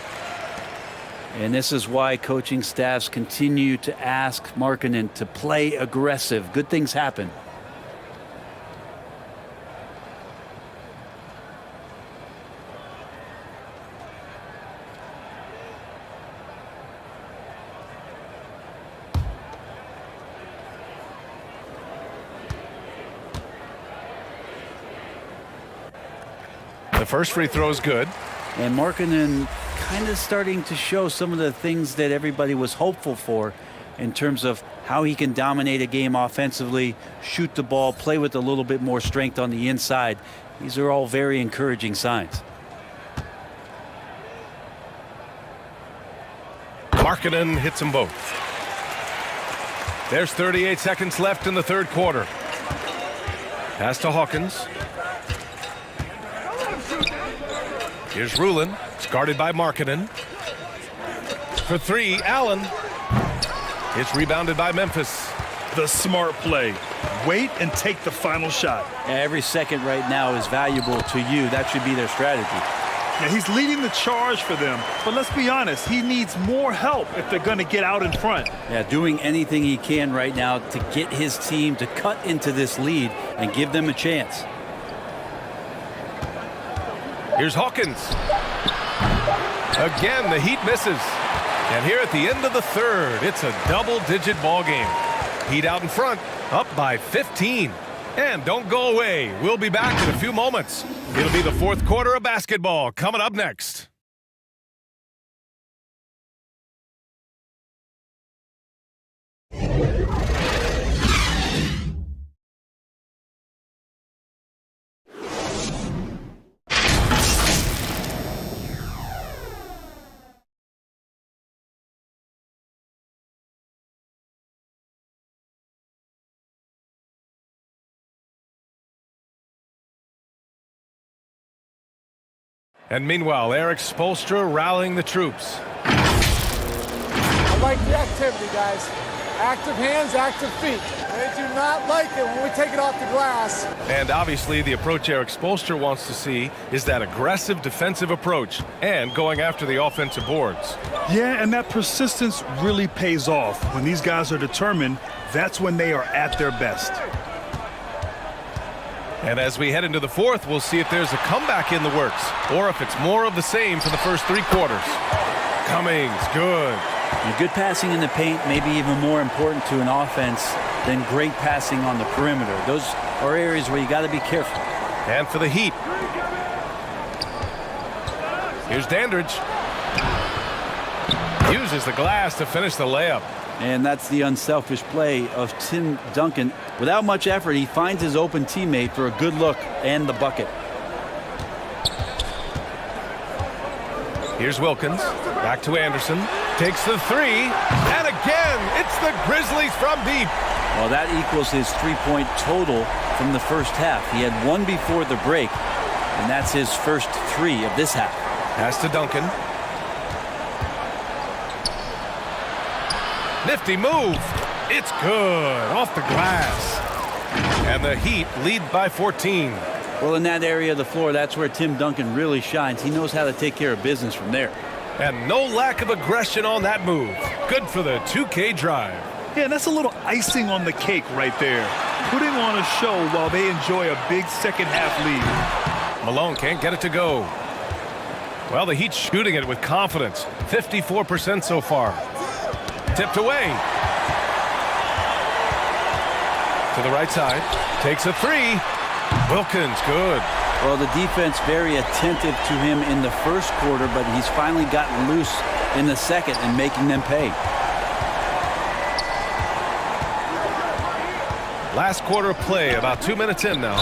And this is why coaching staffs continue to ask Markkanen to play aggressive. Good things happen. The first free throw is good. And Markkanen kind of starting to show some of the things that everybody was hopeful for in terms of how he can dominate a game offensively, shoot the ball, play with a little bit more strength on the inside. These are all very encouraging signs. Markkanen hits them both. There's 38 seconds left in the third quarter. Pass to Hawkins. Here's Rulin. It's guarded by Markkanen. For 3, Allen. It's rebounded by Memphis. The smart play. Wait and take the final shot. Every second right now is valuable to you. That should be their strategy. Yeah, he's leading the charge for them. But let's be honest, he needs more help if they're going to get out in front. Yeah, doing anything he can right now to get his team to cut into this lead and give them a chance. Here's Hawkins. Again, the Heat misses. And here at the end of the third, it's a double-digit ball game. Heat out in front, up by 15. And don't go away. We'll be back in a few moments. It'll be the fourth quarter of basketball coming up next. And meanwhile, Eric Spoelstra rallying the troops. I like the activity, guys. Active hands, active feet. They do not like it when we take it off the glass. And obviously the approach Eric Spoelstra wants to see is that aggressive defensive approach and going after the offensive boards. Yeah, and that persistence really pays off. When these guys are determined, that's when they are at their best. And as we head into the fourth, we'll see if there's a comeback in the works or if it's more of the same for the first 3 quarters. Cummings, good. And good passing in the paint may be even more important to an offense than great passing on the perimeter. Those are areas where you got to be careful. And for the Heat, here's Dandridge. Uses the glass to finish the layup. And that's the unselfish play of Tim Duncan. Without much effort, he finds his open teammate for a good look and the bucket. Here's Wilkins. Back to Anderson. Takes the 3. And again, it's the Grizzlies from deep. Well, that equals his 3-point total from the first half. He had 1 before the break, and that's his first 3 of this half. Pass to Duncan. Nifty move. It's good. Off the glass. And the Heat lead by 14. Well, in that area of the floor, that's where Tim Duncan really shines. He knows how to take care of business from there. And no lack of aggression on that move. Good for the 2K drive. Yeah, that's a little icing on the cake right there. Putting on a show while they enjoy a big second half lead. Malone can't get it to go. Well, the Heat's shooting it with confidence. 54% so far. Tipped away. To the right side. Takes a three. Wilkins, good. Well, the defense very attentive to him in the first quarter, but he's finally gotten loose in the second and making them pay. Last quarter of play, about 2 minutes in now.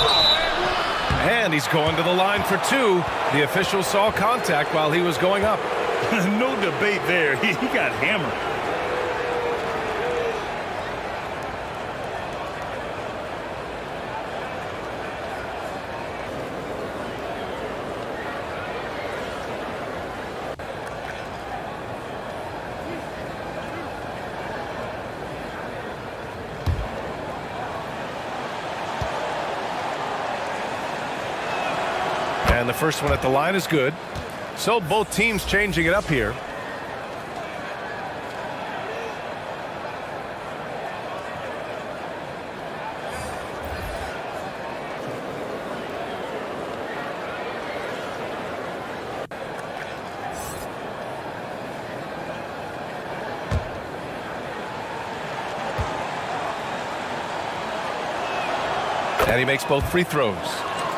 And he's going to the line for two. The official saw contact while he was going up. No debate there. He got hammered. And the first one at the line is good. So both teams changing it up here. And he makes both free throws.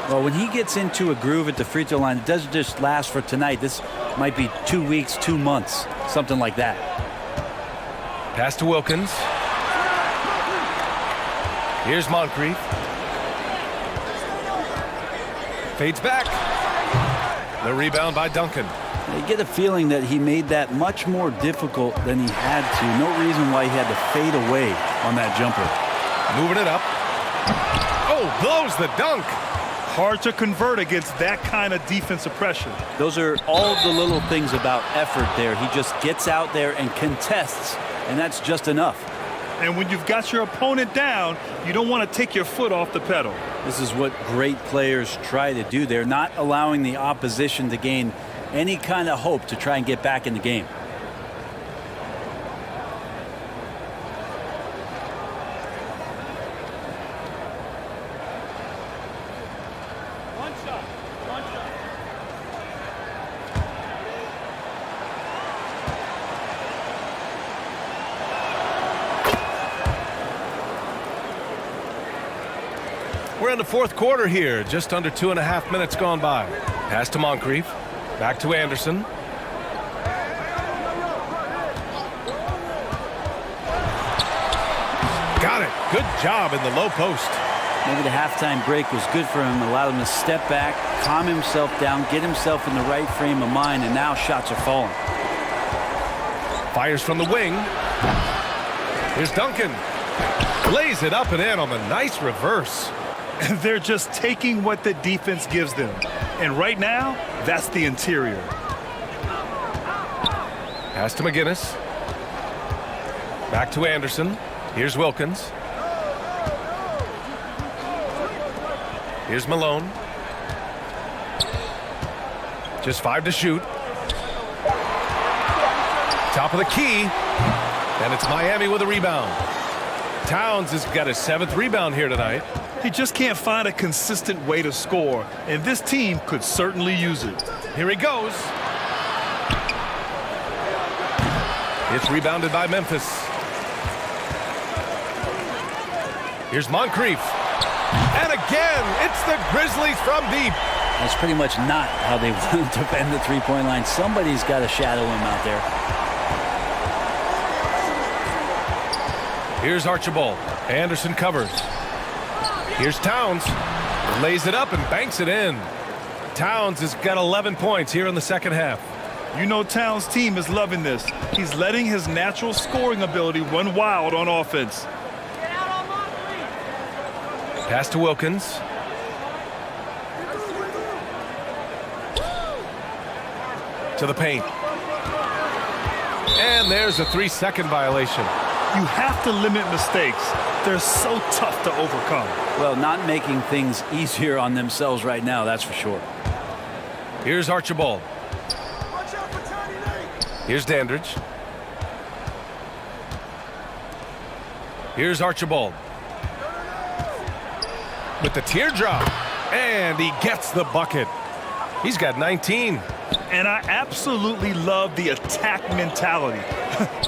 Well, when he gets into a groove at the free throw line, it doesn't just last for tonight. This might be 2 weeks, 2 months, something like that. Pass to Wilkins. Here's Moncrief. Fades back. The rebound by Duncan. You get a feeling that he made that much more difficult than he had to. No reason why he had to fade away on that jumper. Moving it up. Oh, blows the dunk. Hard to convert against that kind of defensive pressure. Those are all the little things about effort there. He just gets out there and contests, and that's just enough. And when you've got your opponent down, you don't want to take your foot off the pedal. This is what great players try to do. They're not allowing the opposition to gain any kind of hope to try and get back in the game. We're in the fourth quarter here. Just under 2.5 minutes gone by. Pass to Moncrief. Back to Anderson. Got it. Good job in the low post. Maybe the halftime break was good for him. Allowed him to step back, calm himself down, get himself in the right frame of mind, and now shots are falling. Fires from the wing. Here's Duncan. Lays it up and in on the nice reverse. They're just taking what the defense gives them. And right now, that's the interior. Pass to McGinnis. Back to Anderson. Here's Wilkins. Here's Malone. Just 5 to shoot. Top of the key. And it's Miami with a rebound. Towns has got his 7th rebound here tonight. He just can't find a consistent way to score, and this team could certainly use it. Here he goes. It's rebounded by Memphis. Here's Moncrief. And again, it's the Grizzlies from deep. That's pretty much not how they want to defend the three-point line. Somebody's got to shadow him out there. Here's Archibald. Anderson covers. Here's Towns. Lays it up and banks it in. Towns has got 11 points here in the second half. You know Towns' team is loving this. He's letting his natural scoring ability run wild on offense. Pass to Wilkins. To the paint. And there's a 3-second violation. You have to limit mistakes. They're so tough to overcome. Well, not making things easier on themselves right now, that's for sure. Here's Archibald. Here's Dandridge. Here's Archibald. With the teardrop. And he gets the bucket. He's got 19. And I absolutely love the attack mentality,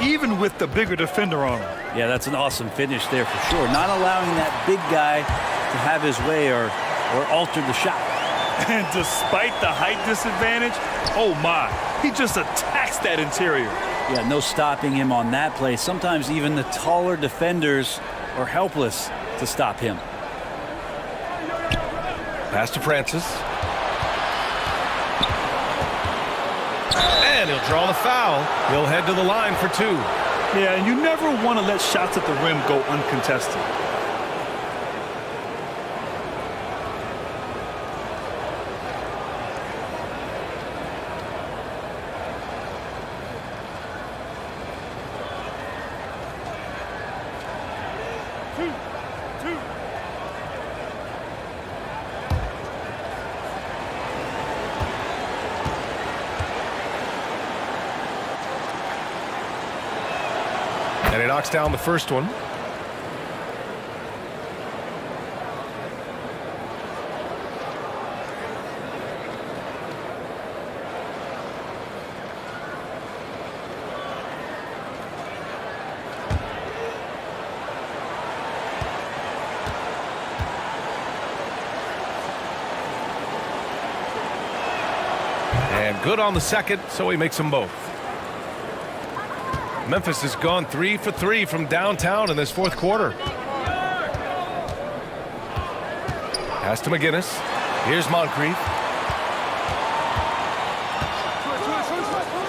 even with the bigger defender on him. Yeah, that's an awesome finish there for sure. Not allowing that big guy to have his way or alter the shot. And despite the height disadvantage, oh my, he just attacks that interior. Yeah, no stopping him on that play. Sometimes even the taller defenders are helpless to stop him. Pass to Francis. And he'll draw the foul. He'll head to the line for 2. Yeah, and you never want to let shots at the rim go uncontested. And he knocks down the first one. And good on the second, so he makes them both. Memphis has gone 3 for 3 from downtown in this fourth quarter. Pass to McGinnis. Here's Moncrief.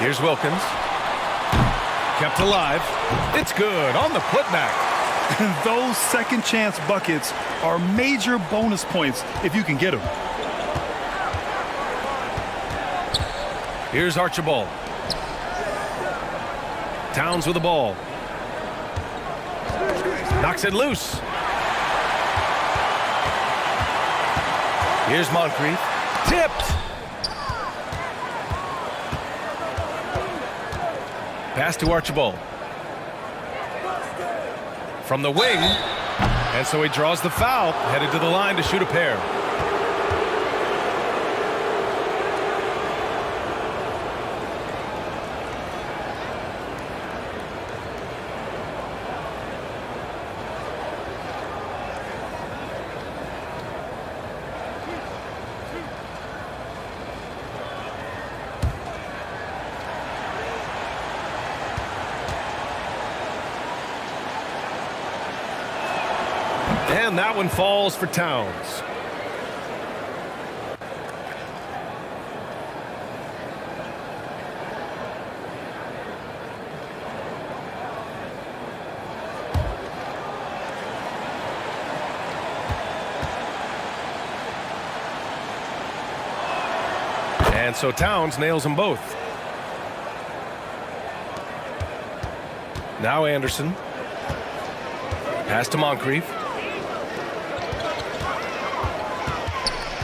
Here's Wilkins. Kept alive. It's good on the putback. And those second chance buckets are major bonus points if you can get them. Here's Archibald. Towns with the ball. Knocks it loose. Here's Moncrief. Tipped. Pass to Archibald. From the wing. And so he draws the foul. Headed to the line to shoot a pair. And that one falls for Towns. And so Towns nails them both. Now Anderson. Pass to Moncrief.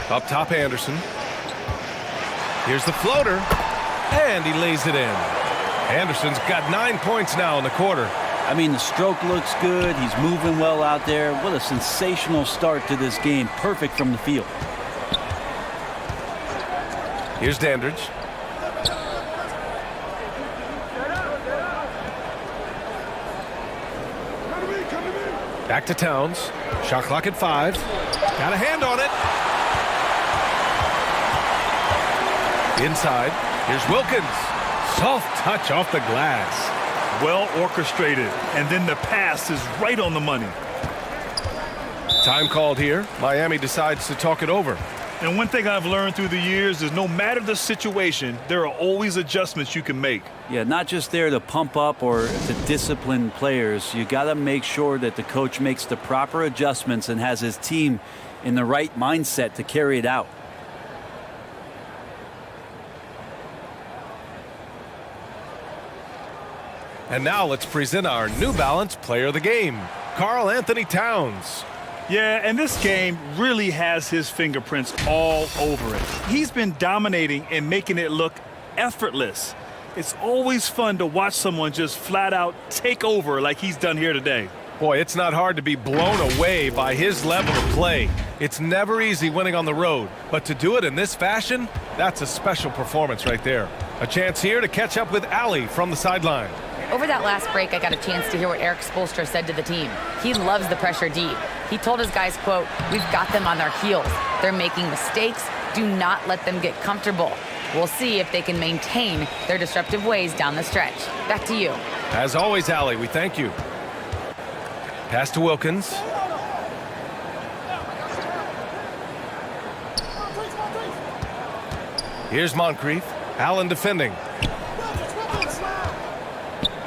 Up top, Anderson. Here's the floater. And he lays it in. Anderson's got 9 points now in the quarter. I mean, the stroke looks good. He's moving well out there. What a sensational start to this game. Perfect from the field. Here's Dandridge. Back to Towns. Shot clock at 5. Got a hand on it. Inside. Here's Wilkins. Soft touch off the glass. Well orchestrated. And then the pass is right on the money. Time called here. Miami decides to talk it over. And one thing I've learned through the years is no matter the situation, there are always adjustments you can make. Yeah, not just there to pump up or to discipline players. You got to make sure that the coach makes the proper adjustments and has his team in the right mindset to carry it out. And now let's present our New Balance Player of the Game, Karl Anthony Towns. Yeah, and this game really has his fingerprints all over it. He's been dominating and making it look effortless. It's always fun to watch someone just flat out take over like he's done here today. Boy, it's not hard to be blown away by his level of play. It's never easy winning on the road, but to do it in this fashion, that's a special performance right there. A chance here to catch up with Allie from the sideline. Over that last break, I got a chance to hear what Erik Spoelstra said to the team. He loves the pressure deep. He told his guys, quote, "We've got them on their heels. They're making mistakes. Do not let them get comfortable." We'll see if they can maintain their disruptive ways down the stretch. Back to you. As always, Allie, we thank you. Pass to Wilkins. Here's Moncrief. Allen defending.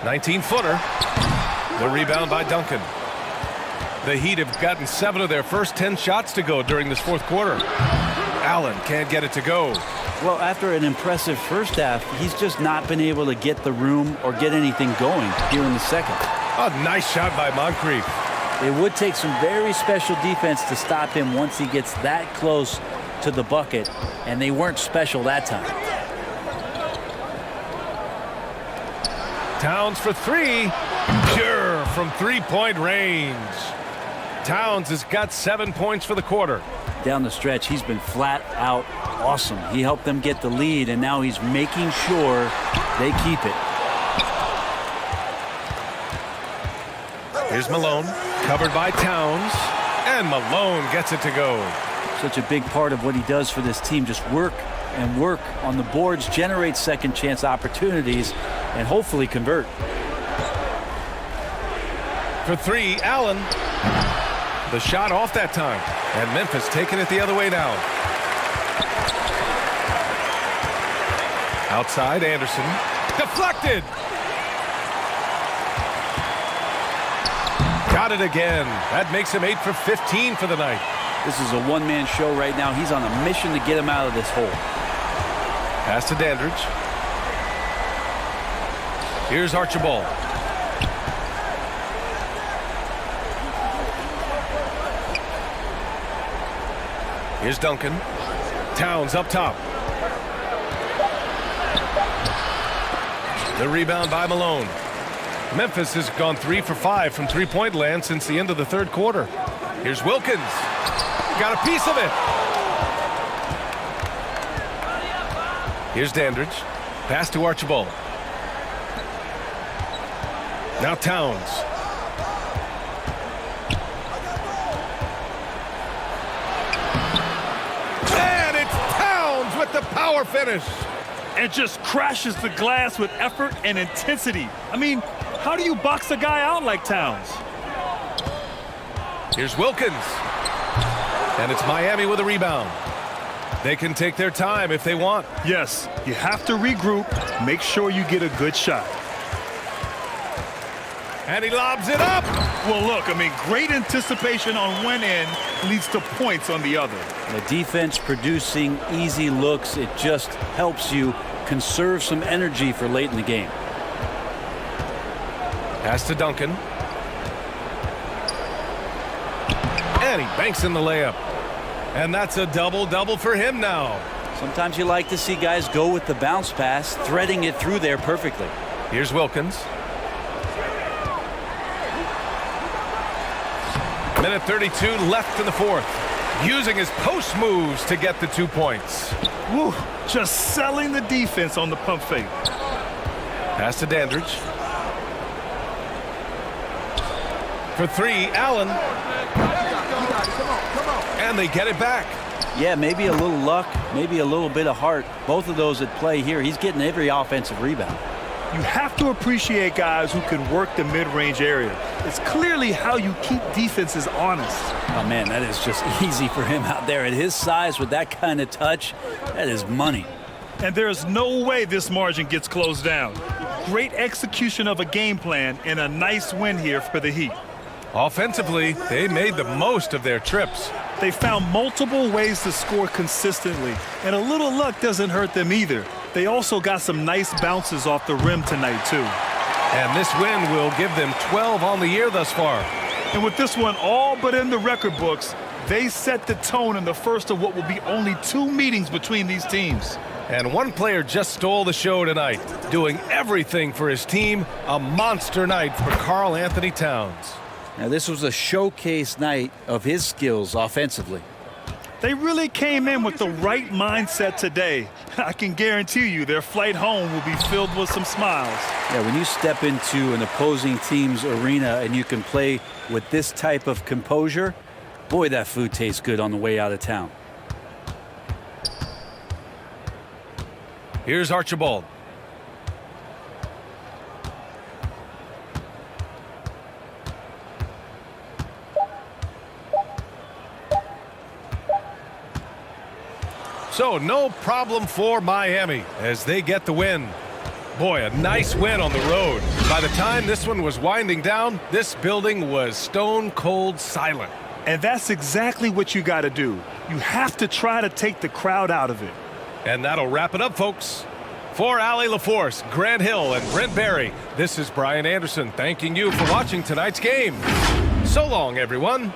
19-footer. The rebound by Duncan. The Heat have gotten 7 of their first 10 shots to go during this fourth quarter. Allen can't get it to go. Well, after an impressive first half, he's just not been able to get the room or get anything going here in the second. A nice shot by Moncrief. It would take some very special defense to stop him once he gets that close to the bucket, and they weren't special that time. Towns for 3. Sure, from three-point range. Towns has got 7 points for the quarter. Down the stretch, he's been flat out awesome. He helped them get the lead, and now he's making sure they keep it. Here's Malone, covered by Towns, and Malone gets it to go. Such a big part of what he does for this team, just work and work on the boards, generate second chance opportunities, and hopefully convert. For 3, Allen. The shot off that time, and Memphis taking it the other way now. Outside, Anderson. Deflected! Got it again. That makes him 8 for 15 for the night. This is a one-man show right now. He's on a mission to get him out of this hole. Pass to Dandridge. Here's Archibald. Here's Duncan. Towns up top. The rebound by Malone. Memphis has gone 3 for 5 from three-point land since the end of the third quarter. Here's Wilkins. Got a piece of it. Here's Dandridge. Pass to Archibald. Now Towns. And it's Towns with the power finish. And just crashes the glass with effort and intensity. I mean, how do you box a guy out like Towns? Here's Wilkins. And it's Miami with a rebound. They can take their time if they want. Yes, you have to regroup, make sure you get a good shot. And he lobs it up. Well, look, I mean, great anticipation on one end leads to points on the other. The defense producing easy looks, it just helps you conserve some energy for late in the game. Pass to Duncan. And he banks in the layup. And that's a double-double for him now. Sometimes you like to see guys go with the bounce pass, threading it through there perfectly. Here's Wilkins. Minute 32 left in the fourth. Using his post moves to get the 2 points. Woo, just selling the defense on the pump fake. Pass to Dandridge. For 3, Allen. And they get it back. Yeah, maybe a little luck, maybe a little bit of heart. Both of those at play here. He's getting every offensive rebound. You have to appreciate guys who can work the mid-range area. It's clearly how you keep defenses honest. Oh, man, that is just easy for him out there. At his size, with that kind of touch, that is money. And there's no way this margin gets closed down. Great execution of a game plan and a nice win here for the Heat. Offensively, they made the most of their trips. They found multiple ways to score consistently, and a little luck doesn't hurt them either. They also got some nice bounces off the rim tonight, too. And this win will give them 12 on the year thus far. And with this one all but in the record books, they set the tone in the first of what will be only 2 meetings between these teams. And one player just stole the show tonight, doing everything for his team. A monster night for Karl Anthony Towns. Now, this was a showcase night of his skills offensively. They really came in with the right mindset today. I can guarantee you their flight home will be filled with some smiles. Yeah, when you step into an opposing team's arena and you can play with this type of composure, boy, that food tastes good on the way out of town. Here's Archibald. So no problem for Miami as they get the win. Boy, a nice win on the road. By the time this one was winding down, this building was stone cold silent. And that's exactly what you got to do. You have to try to take the crowd out of it. And that'll wrap it up, folks. For Allie LaForce, Grant Hill, and Brent Barry, this is Brian Anderson thanking you for watching tonight's game. So long, everyone.